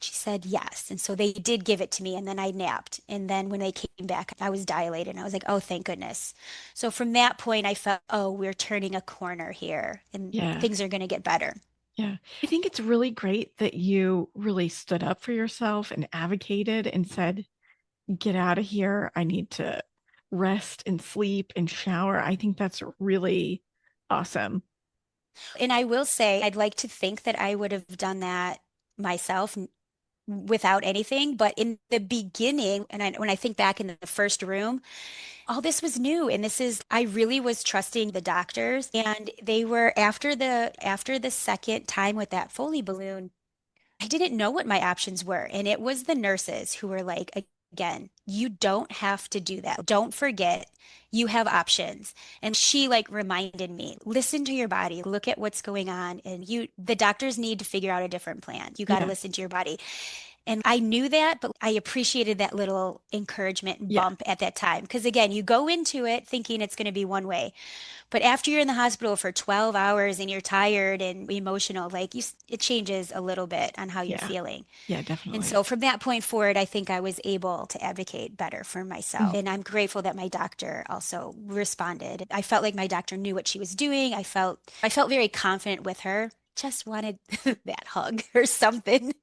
She said yes. And so they did give it to me, and then I napped. And then when they came back, I was dilated. And I was like, oh, thank goodness. So from that point, I felt, oh, we're turning a corner here and Yeah. things are going to get better. Yeah. I think it's really great that you really stood up for yourself and advocated and said, get out of here. I need to rest and sleep and shower. I think that's really awesome. And I will say, I'd like to think that I would have done that myself without anything. But in the beginning, when I think back in the first room, all this was new. And I really was trusting the doctors. And they were after the second time with that Foley balloon, I didn't know what my options were. And it was the nurses who were like, again, you don't have to do that. Don't forget, you have options. And she like reminded me, listen to your body, look at what's going on. And the doctors need to figure out a different plan. You got to Yeah. listen to your body. And I knew that, but I appreciated that little encouragement and Yeah. bump at that time. Because again, you go into it thinking it's going to be one way. But after you're in the hospital for 12 hours and you're tired and emotional, it changes a little bit on how you're Yeah. feeling. Yeah, And definitely. so from that point forward, I think I was able to advocate better for myself. Mhm. And I'm grateful that my doctor also responded. I felt like my doctor knew what she was doing. I felt very confident with her. Just wanted that hug or something.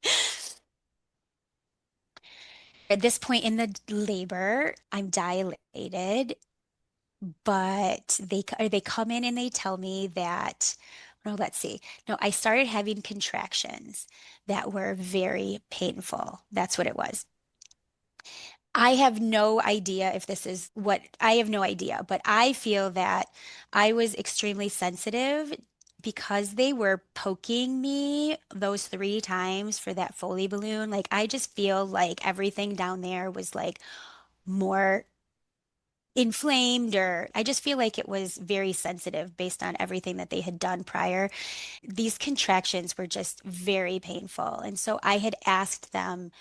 At this point in the labor, I'm dilated, but they come in and they tell me that, no, let's see. No, I started having contractions that were very painful. That's what it was. I have no idea if this is what I have no idea, but I feel that I was extremely sensitive because they were poking me those 3 times for that Foley balloon. Like, I just feel like everything down there was like more inflamed, or I just feel like it was very sensitive based on everything that they had done prior. These contractions were just very painful. And so I had asked them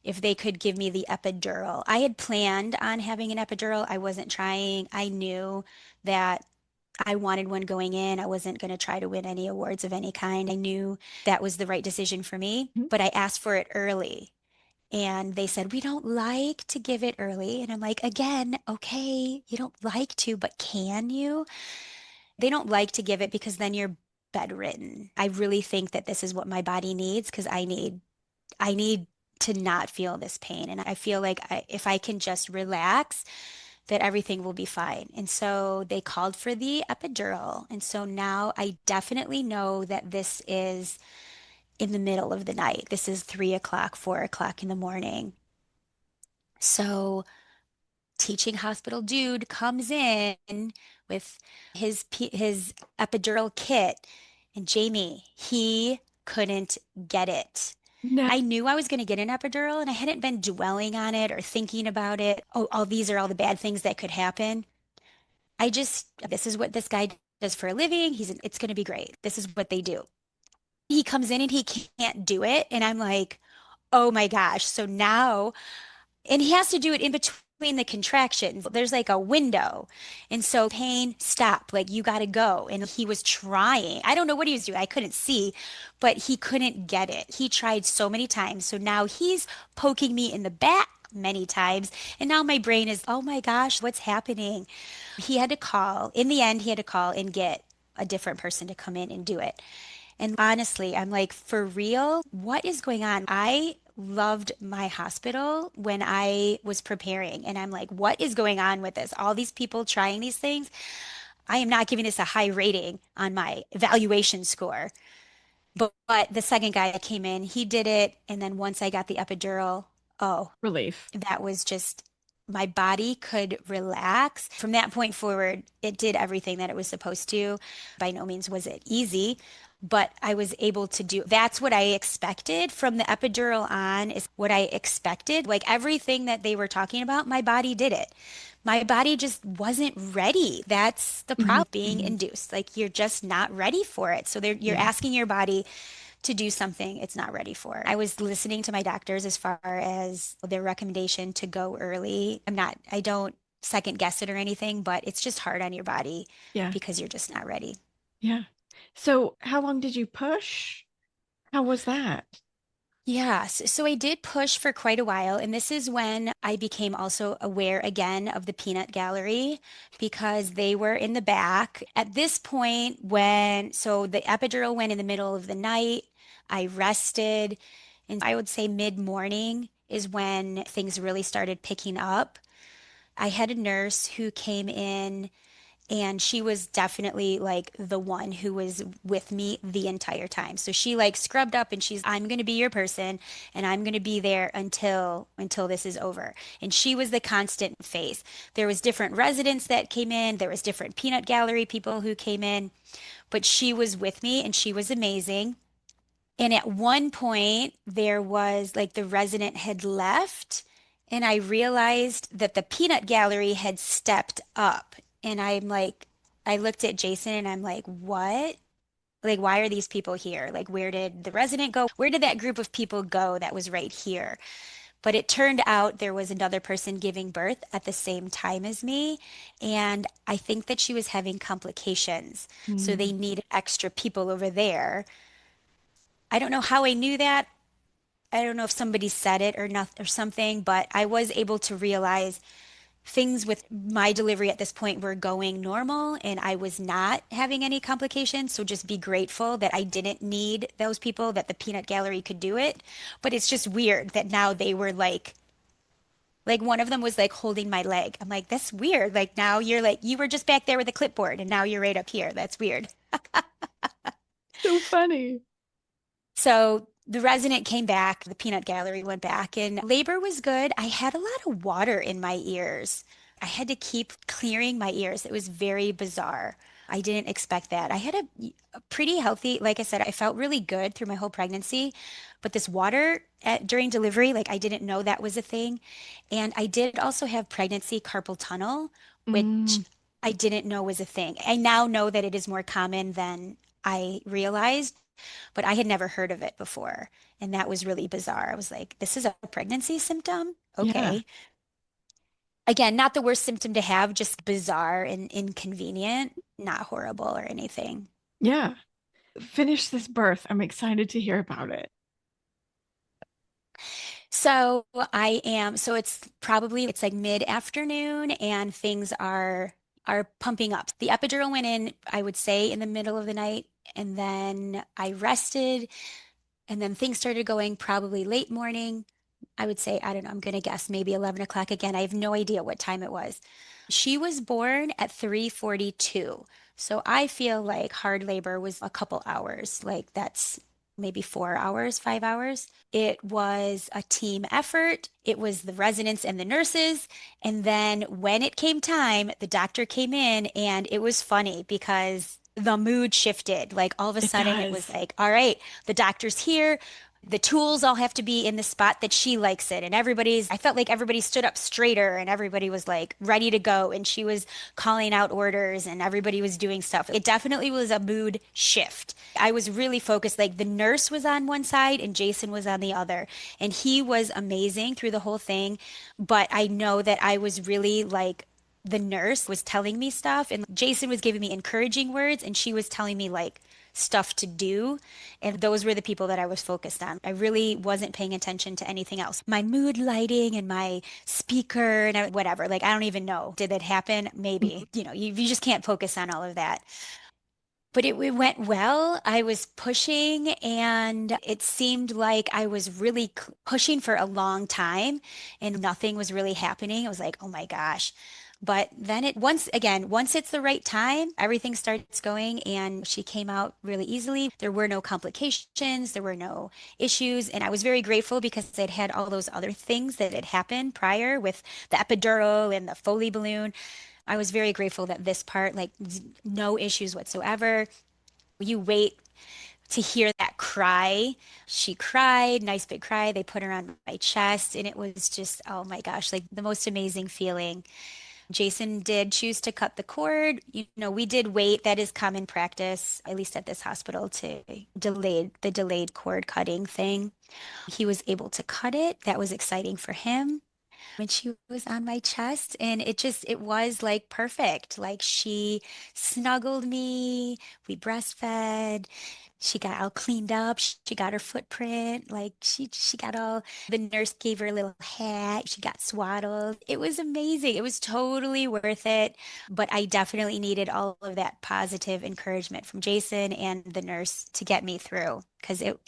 if they could give me the epidural. I had planned on having an epidural. I wasn't trying. I knew that I wanted one going in. I wasn't going to try to win any awards of any kind. I knew that was the right decision for me, Mhm. but I asked for it early. And they said, we don't like to give it early. And I'm like, again, okay, you don't like to, but can you? They don't like to give it because then you're bedridden. I really think that this is what my body needs because I need to not feel this pain. And I feel like if I can just relax, that everything will be fine. And so they called for the epidural. And so now I definitely know that this is in the middle of the night. This is 3 o'clock, 4 o'clock in the morning. So teaching hospital dude comes in with his epidural kit, and Jamie, he couldn't get it. No. I knew I was going to get an epidural and I hadn't been dwelling on it or thinking about it. Oh, all these are all the bad things that could happen. This is what this guy does for a living. It's going to be great. This is what they do. He comes in and he can't do it. And I'm like, oh my gosh. So now and he has to do it in between the contractions. There's like a window. And so pain, stop, like you got to go. And he was trying. I don't know what he was doing. I couldn't see, but he couldn't get it. He tried so many times. So now he's poking me in the back many times. And now my brain is, oh my gosh, what's happening? In the end, he had to call and get a different person to come in and do it. And honestly, I'm like, for real, what is going on? I loved my hospital when I was preparing, and I'm like, what is going on with this? All these people trying these things. I am not giving this a high rating on my evaluation score. But the second guy that came in, he did it. And then once I got the epidural, oh, Relief. that was just my body could relax. From that point forward, it did everything that it was supposed to. By no means was it easy, but I was able to do that's what I expected from the epidural on is what I expected. Like everything that they were talking about, my body did it. My body just wasn't ready. That's the Mhm, problem being mhm. induced. Like you're just not ready for it. So you're Yeah. asking your body to do something it's not ready for. I was listening to my doctors as far as their recommendation to go early. I don't second guess it or anything, but it's just hard on your body Yeah. because you're just not ready. Yeah. So, how long did you push? How was that? Yes, so I did push for quite a while, and this is when I became also aware again of the peanut gallery because they were in the back. At this point, so the epidural went in the middle of the night, I rested, and I would say mid-morning is when things really started picking up. I had a nurse who came in and she was definitely like the one who was with me the entire time. So she like scrubbed up and I'm going to be your person and I'm going to be there until this is over. And she was the constant face. There was different residents that came in, there was different peanut gallery people who came in, but she was with me and she was amazing. And at one point, there was like the resident had left, and I realized that the peanut gallery had stepped up. And I looked at Jason and I'm like, what? Like, why are these people here? Like, where did the resident go? Where did that group of people go that was right here? But it turned out there was another person giving birth at the same time as me. And I think that she was having complications. So Mm, they needed extra people over there. I don't know how I knew that. I don't know if somebody said it or not or something, but I was able to realize things with my delivery at this point were going normal and I was not having any complications. So just be grateful that I didn't need those people, that the peanut gallery could do it. But it's just weird that now they were like one of them was like holding my leg. I'm like, that's weird. Like now you're like, you were just back there with a clipboard and now you're right up here. That's weird. so funny. So the resident came back, the peanut gallery went back, and labor was good. I had a lot of water in my ears. I had to keep clearing my ears. It was very bizarre. I didn't expect that. I had a pretty healthy, like I said, I felt really good through my whole pregnancy, but this water during delivery, like I didn't know that was a thing. And I did also have pregnancy carpal tunnel, which Mm, I didn't know was a thing. I now know that it is more common than I realized, but I had never heard of it before. And that was really bizarre. I was like, this is a pregnancy symptom? yeah. Okay. Again, not the worst symptom to have, just bizarre and inconvenient, not horrible or anything. Yeah. Finish this birth. I'm excited to hear about it. So it's like mid-afternoon and things are pumping up. The epidural went in, I would say, in the middle of the night, and then I rested, and then things started going probably late morning. I would say, I don't know, I'm going to guess maybe 11 o'clock again. I have no idea what time it was. She was born at 3:42. So I feel like hard labor was a couple hours. Like that's maybe 4 hours, 5 hours. It was a team effort. It was the residents and the nurses. And then when it came time, the doctor came in and it was funny because the mood shifted. Like all of a It sudden it was does. like, all right, the doctor's here. The tools all have to be in the spot that she likes it. And I felt like everybody stood up straighter and everybody was like ready to go. And she was calling out orders and everybody was doing stuff. It definitely was a mood shift. I was really focused. Like the nurse was on one side and Jason was on the other. And he was amazing through the whole thing. But I know that I was really like, the nurse was telling me stuff and Jason was giving me encouraging words and she was telling me like stuff to do. And those were the people that I was focused on. I really wasn't paying attention to anything else. My mood lighting and my speaker and whatever, like I don't even know. Did that happen? Mhm. Maybe. You just can't focus on all of that. But it went well. I was pushing, and it seemed like I was really pushing for a long time, and nothing was really happening. It was like, oh my gosh. But then once it's the right time, everything starts going and she came out really easily. There were no complications, there were no issues. And I was very grateful because I'd had all those other things that had happened prior with the epidural and the Foley balloon. I was very grateful that this part, like no issues whatsoever. You wait to hear that cry. She cried, nice big cry. They put her on my chest, and it was just, oh my gosh, like the most amazing feeling. Jason did choose to cut the cord. We did wait. That is common practice, at least at this hospital, to delayed cord cutting thing. He was able to cut it. That was exciting for him when she was on my chest, and it was like perfect. Like she snuggled me, we breastfed, she got all cleaned up, she got her footprint, like she got all, the nurse gave her a little hat, she got swaddled. It was amazing. It was totally worth it, but I definitely needed all of that positive encouragement from Jason and the nurse to get me through because it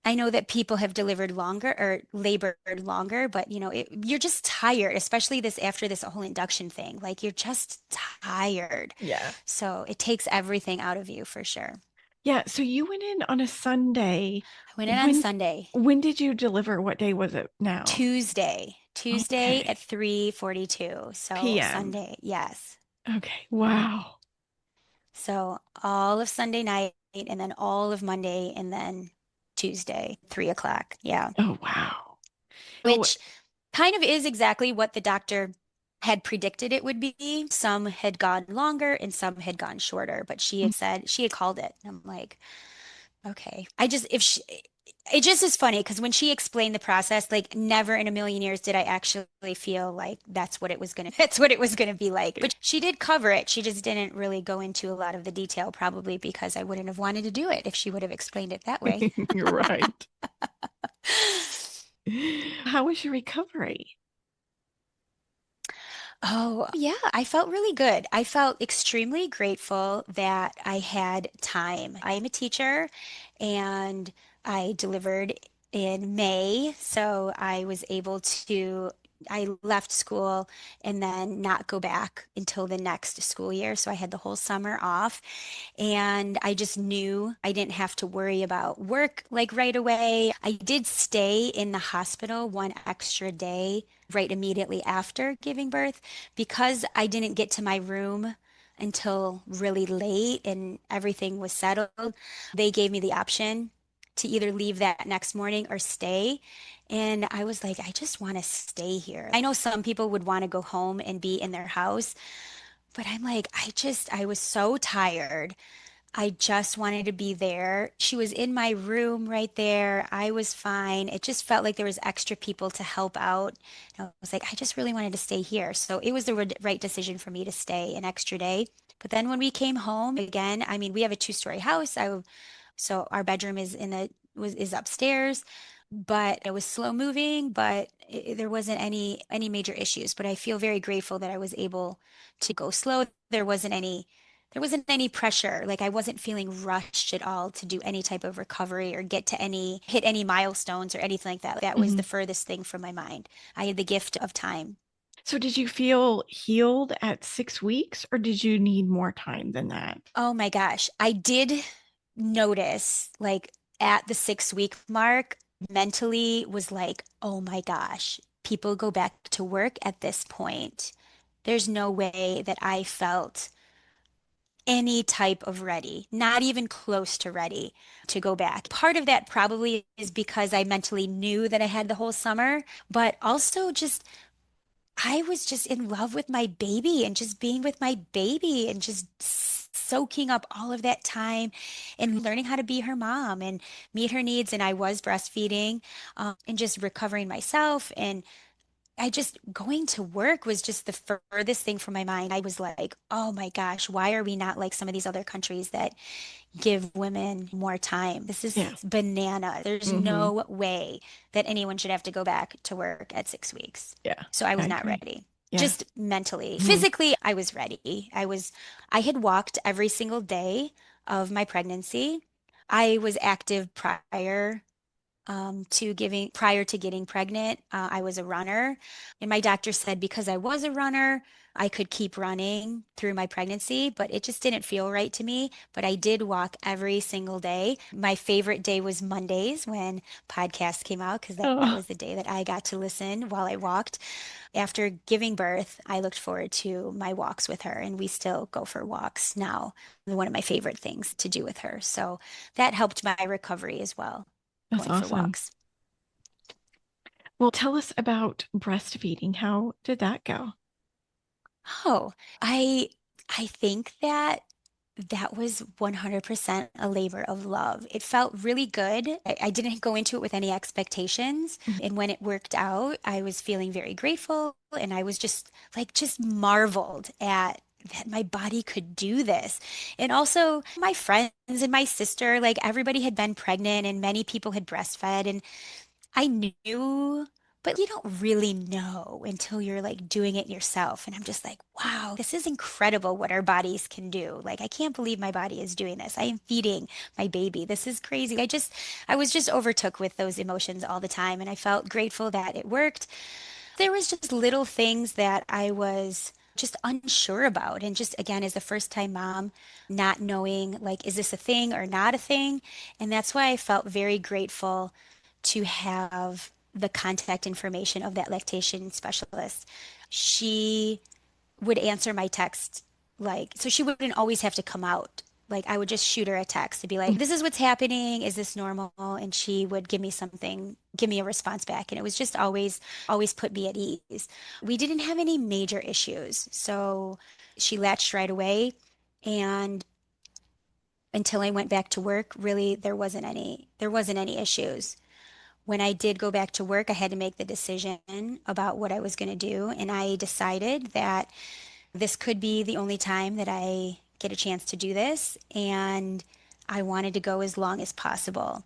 I know that people have delivered longer or labored longer, but you're just tired, especially this after this whole induction thing. Like you're just tired. Yeah. So it takes everything out of you for sure. Yeah. So you went in on a Sunday. I went in on When Sunday, when did you deliver? What day was it now? Tuesday at Okay. 3:42. So PM. Sunday, yes. Okay. Wow. So all of Sunday night and then all of Monday and then Tuesday, 3 o'clock. Yeah. Oh, wow. Oh, Which kind of is exactly what the doctor had predicted it would be. Some had gone longer and some had gone shorter, but she had called it. And I'm like, okay. If she, it just is funny because when she explained the process, like never in a million years did I actually feel like that's what it was gonna be like. But she did cover it. She just didn't really go into a lot of the detail, probably because I wouldn't have wanted to do it if she would have explained it that way. you're right. How was your recovery? Oh, yeah, I felt really good. I felt extremely grateful that I had time. I am a teacher and I delivered in May, so I left school and then not go back until the next school year. So I had the whole summer off. And I just knew I didn't have to worry about work like right away. I did stay in the hospital one extra day right immediately after giving birth because I didn't get to my room until really late and everything was settled. They gave me the option to either leave that next morning or stay. And I was like, I just want to stay here. I know some people would want to go home and be in their house, but I'm like, I was so tired. I just wanted to be there. She was in my room right there. I was fine. It just felt like there was extra people to help out. And I was like, I just really wanted to stay here. So it was the right decision for me to stay an extra day. But then when we came home again, I mean, we have a two-story house. So our bedroom is upstairs, but it was slow moving, but there wasn't any major issues. But I feel very grateful that I was able to go slow. There wasn't any pressure. Like I wasn't feeling rushed at all to do any type of recovery or hit any milestones or anything like that. That was Mhm. the furthest thing from my mind. I had the gift of time. So did you feel healed at 6 weeks, or did you need more time than that? Oh my gosh. I did notice like at the 6 week mark, mentally was like, oh my gosh, people go back to work at this point. There's no way that I felt any type of ready, not even close to ready to go back. Part of that probably is because I mentally knew that I had the whole summer, but also just I was just in love with my baby and just being with my baby and just soaking up all of that time and learning how to be her mom and meet her needs. And I was breastfeeding, and just recovering myself. And I just going to work was just the furthest thing from my mind. I was like, oh my gosh, why are we not like some of these other countries that give women more time? This is Yeah. banana. There's Hmm. no way that anyone should have to go back to work at 6 weeks. Yeah, So I I was not agree. ready. Yeah. Just mentally. Mhm. Physically, I was ready. I had walked every single day of my pregnancy. I was active prior to giving prior to getting pregnant. I was a runner, and my doctor said because I was a runner, I could keep running through my pregnancy, but it just didn't feel right to me. But I did walk every single day. My favorite day was Mondays when podcasts came out because that Oh, was the day that I got to listen while I walked. After giving birth, I looked forward to my walks with her, and we still go for walks now. One of my favorite things to do with her. So that helped my recovery as well, that's going for awesome. walks. Well, tell us about breastfeeding. How did that go? Oh, I I think that that was 100% a labor of love. It felt really good. I didn't go into it with any expectations. Mhm. And when it worked out, I was feeling very grateful. And I was just marveled at that my body could do this. And also my friends and my sister, like everybody had been pregnant and many people had breastfed. And I knew, but you don't really know until you're like doing it yourself. And I'm just like, wow, this is incredible what our bodies can do. Like, I can't believe my body is doing this. I am feeding my baby. This is crazy. I was just overtook with those emotions all the time. And I felt grateful that it worked. There was just little things that I was just unsure about. And just again, as a first time mom, not knowing like, is this a thing or not a thing? And that's why I felt very grateful to have the contact information of that lactation specialist. She would answer my text like, so she wouldn't always have to come out. Like I would just shoot her a text to be like, this is what's happening. Is this normal? And she would give me something, give me a response back. And it was just always put me at ease. We didn't have any major issues. So she latched right away. And until I went back to work, really there wasn't any issues. When I did go back to work, I had to make the decision about what I was going to do. And I decided that this could be the only time that I get a chance to do this. And I wanted to go as long as possible.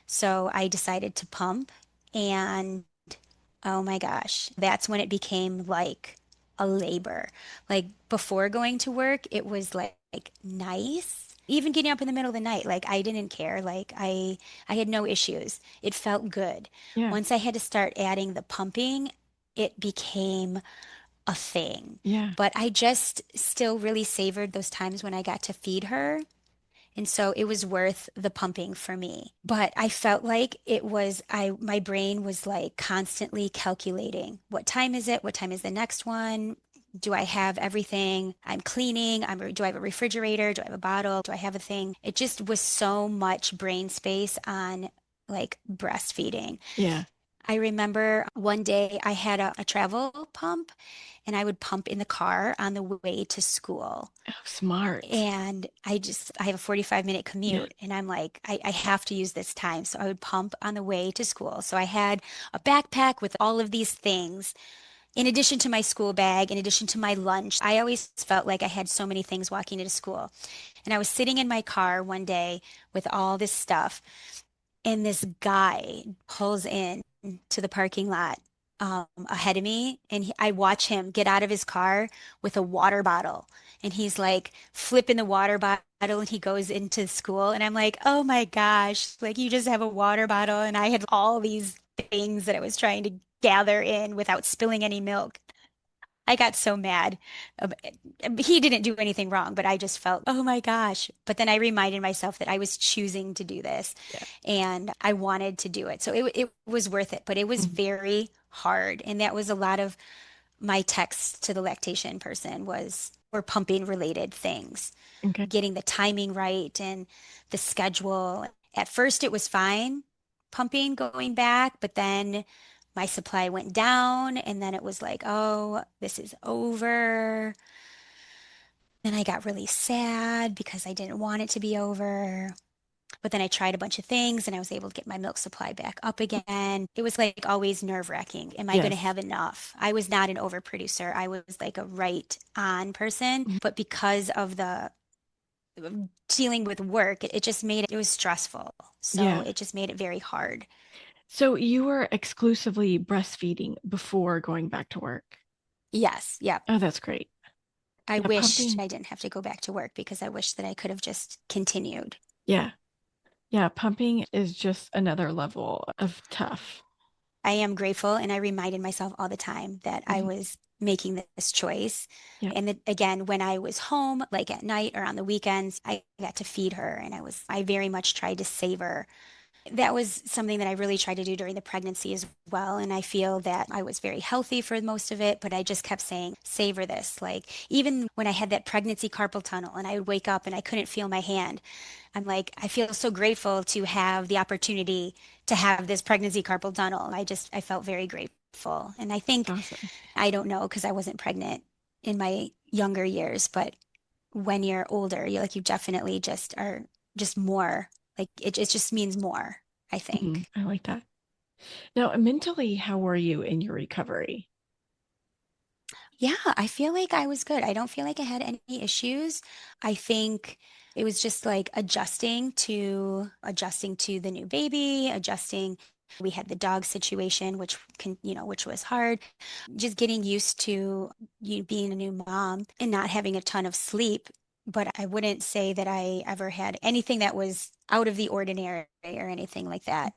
So I decided to pump. And oh my gosh, that's when it became like a labor. Like before going to work, it was like nice. Even getting up in the middle of the night, like I didn't care. Like I had no issues. It felt good. Yeah, Once I had to start adding the pumping, it became a thing. yeah, But I just still really savored those times when I got to feed her. And so it was worth the pumping for me. But I felt like my brain was like constantly calculating what time is it? What time is the next one? Do I have everything? I'm cleaning. Do I have a refrigerator? Do I have a bottle? Do I have a thing? It just was so much brain space on like breastfeeding. yeah. I remember one day I had a travel pump and I would pump in the car on the way to school. Oh, smart. And I have a 45-minute Yeah, commute and I'm like, I have to use this time. So I would pump on the way to school. So I had a backpack with all of these things. In addition to my school bag, in addition to my lunch, I always felt like I had so many things walking into school. And I was sitting in my car one day with all this stuff, and this guy pulls in to the parking lot ahead of me, and I watch him get out of his car with a water bottle, and he's like flipping the water bottle, and he goes into school, and I'm like, oh my gosh, like you just have a water bottle, and I had all these things that I was trying to gather in without spilling any milk. I got so mad. Um, He didn't do anything wrong, but I just felt, oh my gosh. But then I reminded myself that I was choosing to do this yeah. and I wanted to do it. So it was worth it, but it was Mhm. very hard. And that was a lot of my texts to the lactation person were pumping related things, Okay. getting the timing right and the schedule. At first, it was fine pumping going back, but then my supply went down, and then it was like, oh, this is over. Then I got really sad because I didn't want it to be over. But then I tried a bunch of things and I was able to get my milk supply back up again. It was like always nerve-wracking. Am I going to Yes. have enough? I was not an overproducer. I was like a right on person. Mhm. But because of the dealing with work, it just made it was stressful. So Yeah. it just made it very hard. So you were exclusively breastfeeding before going back to work. Yes. Yep. Oh, that's great. I Yeah, wished pumping. I didn't have to go back to work because I wish that I could have just continued. Yeah. Yeah, pumping is just another level of tough. I am grateful, and I reminded myself all the time that I Mhm. was making this choice. Yep. And that, again, when I was home, like at night or on the weekends, I got to feed her, and I very much tried to savor. That was something that I really tried to do during the pregnancy as well. And I feel that I was very healthy for most of it, but I just kept saying, savor this. Like, even when I had that pregnancy carpal tunnel and I would wake up and I couldn't feel my hand, I'm like, I feel so grateful to have the opportunity to have this pregnancy carpal tunnel. I felt very grateful. And I That's think, awesome. I don't know, because I wasn't pregnant in my younger years, but when you're older, you definitely just are just more, like it just means more, I Mhm. think. I like that. Now, mentally, how were you in your recovery? Yeah, I feel like I was good. I don't feel like I had any issues. I think it was just like adjusting to the new baby, adjusting. We had the dog situation, which was hard. Just getting used to you being a new mom and not having a ton of sleep. But I wouldn't say that I ever had anything that was out of the ordinary or anything like that.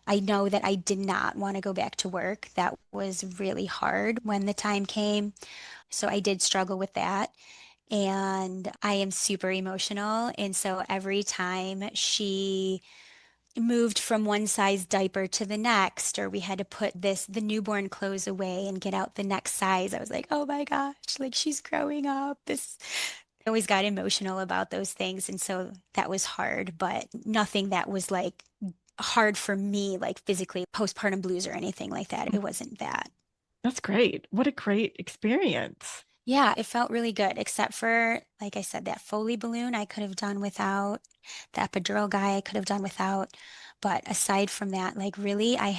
I know that I did not want to go back to work. That was really hard when the time came. So I did struggle with that. And I am super emotional. And so every time she moved from one size diaper to the next, or we had to put the newborn clothes away and get out the next size, I was like, oh my gosh, like she's growing up. I always got emotional about those things. And so that was hard, but nothing that was like hard for me, like physically postpartum blues or anything like that. Mm. It wasn't that. That's great. What a great experience. Yeah, it felt really good, except for, like I said, that Foley balloon I could have done without, the epidural guy I could have done without. But aside from that, like really, I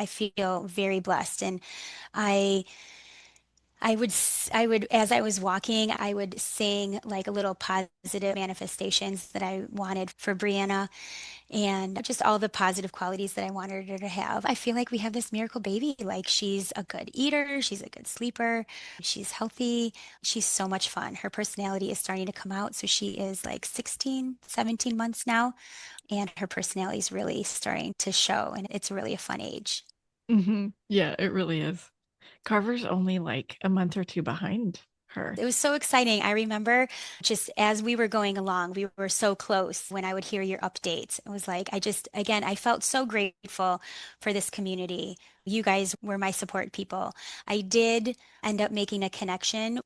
feel very blessed. And I, as I was walking, I would sing like a little positive manifestations that I wanted for Brianna and just all the positive qualities that I wanted her to have. I feel like we have this miracle baby. Like she's a good eater, she's a good sleeper, she's healthy, she's so much fun. Her personality is starting to come out. So she is like 16, 17 months now, and her personality is really starting to show, and it's really a fun age. Yeah, it really is. Carver's only like a month or two behind her. It was so exciting. I remember just as we were going along, we were so close when I would hear your updates. It was like, again, I felt so grateful for this community. You guys were my support people. I did end up making a connection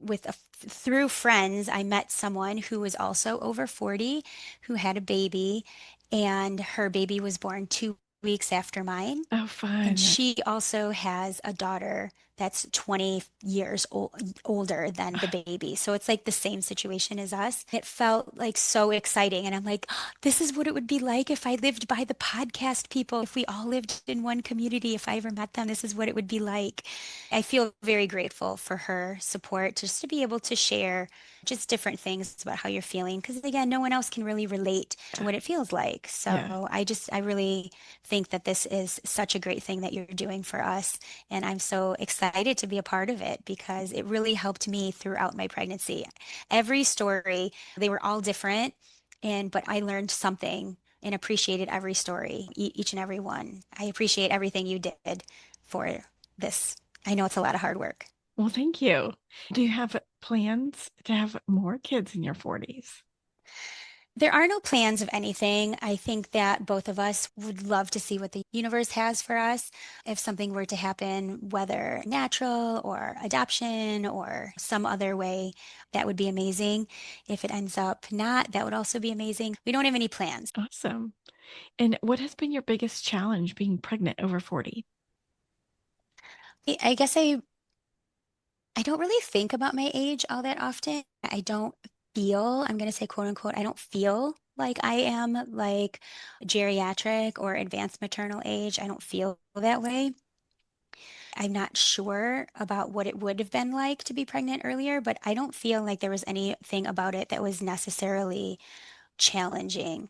through friends. I met someone who was also over 40 who had a baby, and her baby was born 2 weeks after mine. Oh, And fun. she also has a daughter that's 20 years older than the baby. So it's like the same situation as us. It felt like so exciting. And I'm like, "Oh, this is what it would be like if I lived by the podcast people, if we all lived in one community, if I ever met them, this is what it would be like." I feel very grateful for her support just to be able to share just different things about how you're feeling. Because again, no one else can really relate to Yeah. what it feels like. Yeah. So I really think that this is such a great thing that you're doing for us. And I'm so excited to be a part of it because it really helped me throughout my pregnancy. Every story, they were all different, but I learned something and appreciated every story, each and every one. I appreciate everything you did for this. I know it's a lot of hard work. Well, thank you. Do you have plans to have more kids in your 40s? There are no plans of anything. I think that both of us would love to see what the universe has for us. If something were to happen, whether natural or adoption or some other way, that would be amazing. If it ends up not, that would also be amazing. We don't have any plans. Awesome. And what has been your biggest challenge being pregnant over 40? I guess I don't really think about my age all that often. I don't feel, I'm going to say quote unquote, I don't feel like I am like geriatric or advanced maternal age. I don't feel that way. I'm not sure about what it would have been like to be pregnant earlier, but I don't feel like there was anything about it that was necessarily challenging.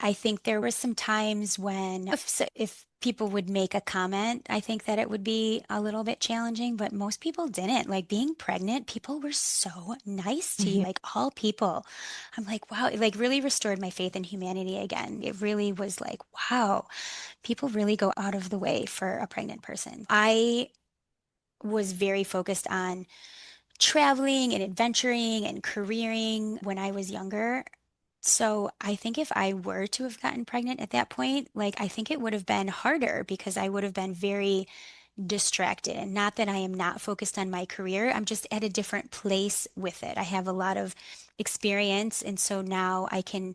I think there were some times when if people would make a comment, I think that it would be a little bit challenging, but most people didn't. Like being pregnant, people were so nice to you, Mhm. like all people. I'm like, wow, it like really restored my faith in humanity again. It really was like, wow, people really go out of the way for a pregnant person. I was very focused on traveling and adventuring and careering when I was younger. So I think if I were to have gotten pregnant at that point, like I think it would have been harder because I would have been very distracted. And not that I am not focused on my career, I'm just at a different place with it. I have a lot of experience, and so now I can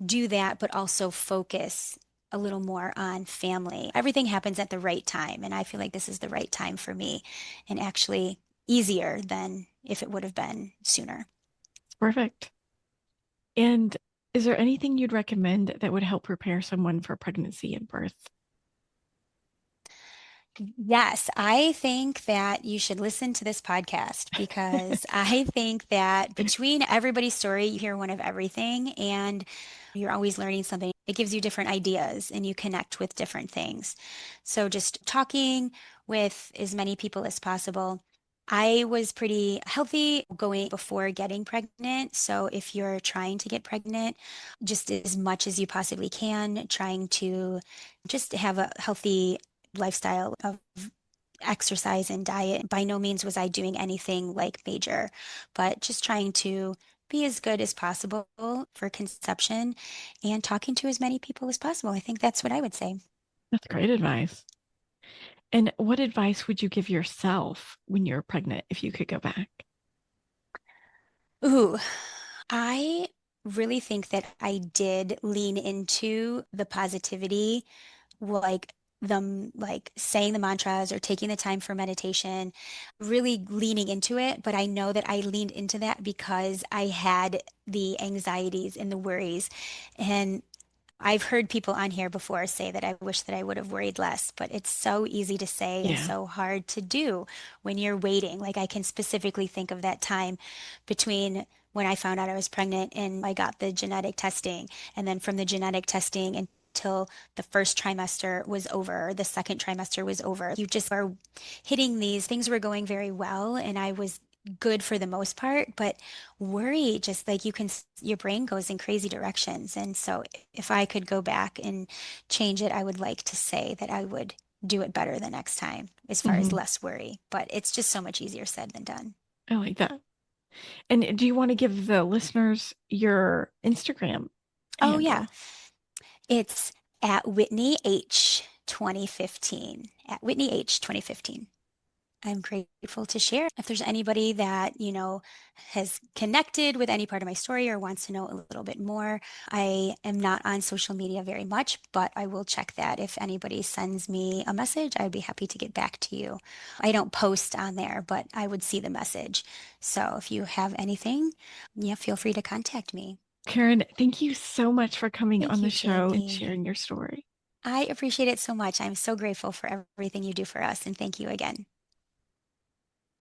do that, but also focus a little more on family. Everything happens at the right time, and I feel like this is the right time for me and actually easier than if it would have been sooner. Perfect. And is there anything you'd recommend that would help prepare someone for pregnancy and birth? Yes, I think that you should listen to this podcast because I think that between everybody's story, you hear one of everything and you're always learning something. It gives you different ideas and you connect with different things. So just talking with as many people as possible. I was pretty healthy going before getting pregnant. So if you're trying to get pregnant, just as much as you possibly can, trying to just have a healthy lifestyle of exercise and diet. By no means was I doing anything like major, but just trying to be as good as possible for conception and talking to as many people as possible. I think that's what I would say. That's great advice. And what advice would you give yourself when you're pregnant if you could go back? Ooh, I really think that I did lean into the positivity, like them like saying the mantras or taking the time for meditation, really leaning into it. But I know that I leaned into that because I had the anxieties and the worries. And I've heard people on here before say that I wish that I would have worried less, but it's so easy to say and Yeah. so hard to do when you're waiting. Like I can specifically think of that time between when I found out I was pregnant and I got the genetic testing, and then from the genetic testing until the first trimester was over, or the second trimester was over. You just are hitting these things were going very well, and I was good for the most part, but worry just like you can, your brain goes in crazy directions. And so if I could go back and change it, I would like to say that I would do it better the next time as far as Hmm. less worry, but it's just so much easier said than done. I like that. And do you want to give the listeners your Instagram Oh yeah, handle? it's at Whitney H 2015, at Whitney H 2015. I'm grateful to share. If there's anybody that, has connected with any part of my story or wants to know a little bit more, I am not on social media very much, but I will check that. If anybody sends me a message, I'd be happy to get back to you. I don't post on there, but I would see the message. So if you have anything, yeah, feel free to contact me. Karen, thank you so much for coming on Thank the you, show and Jamie. sharing your story. I appreciate it so much. I'm so grateful for everything you do for us, and thank you again.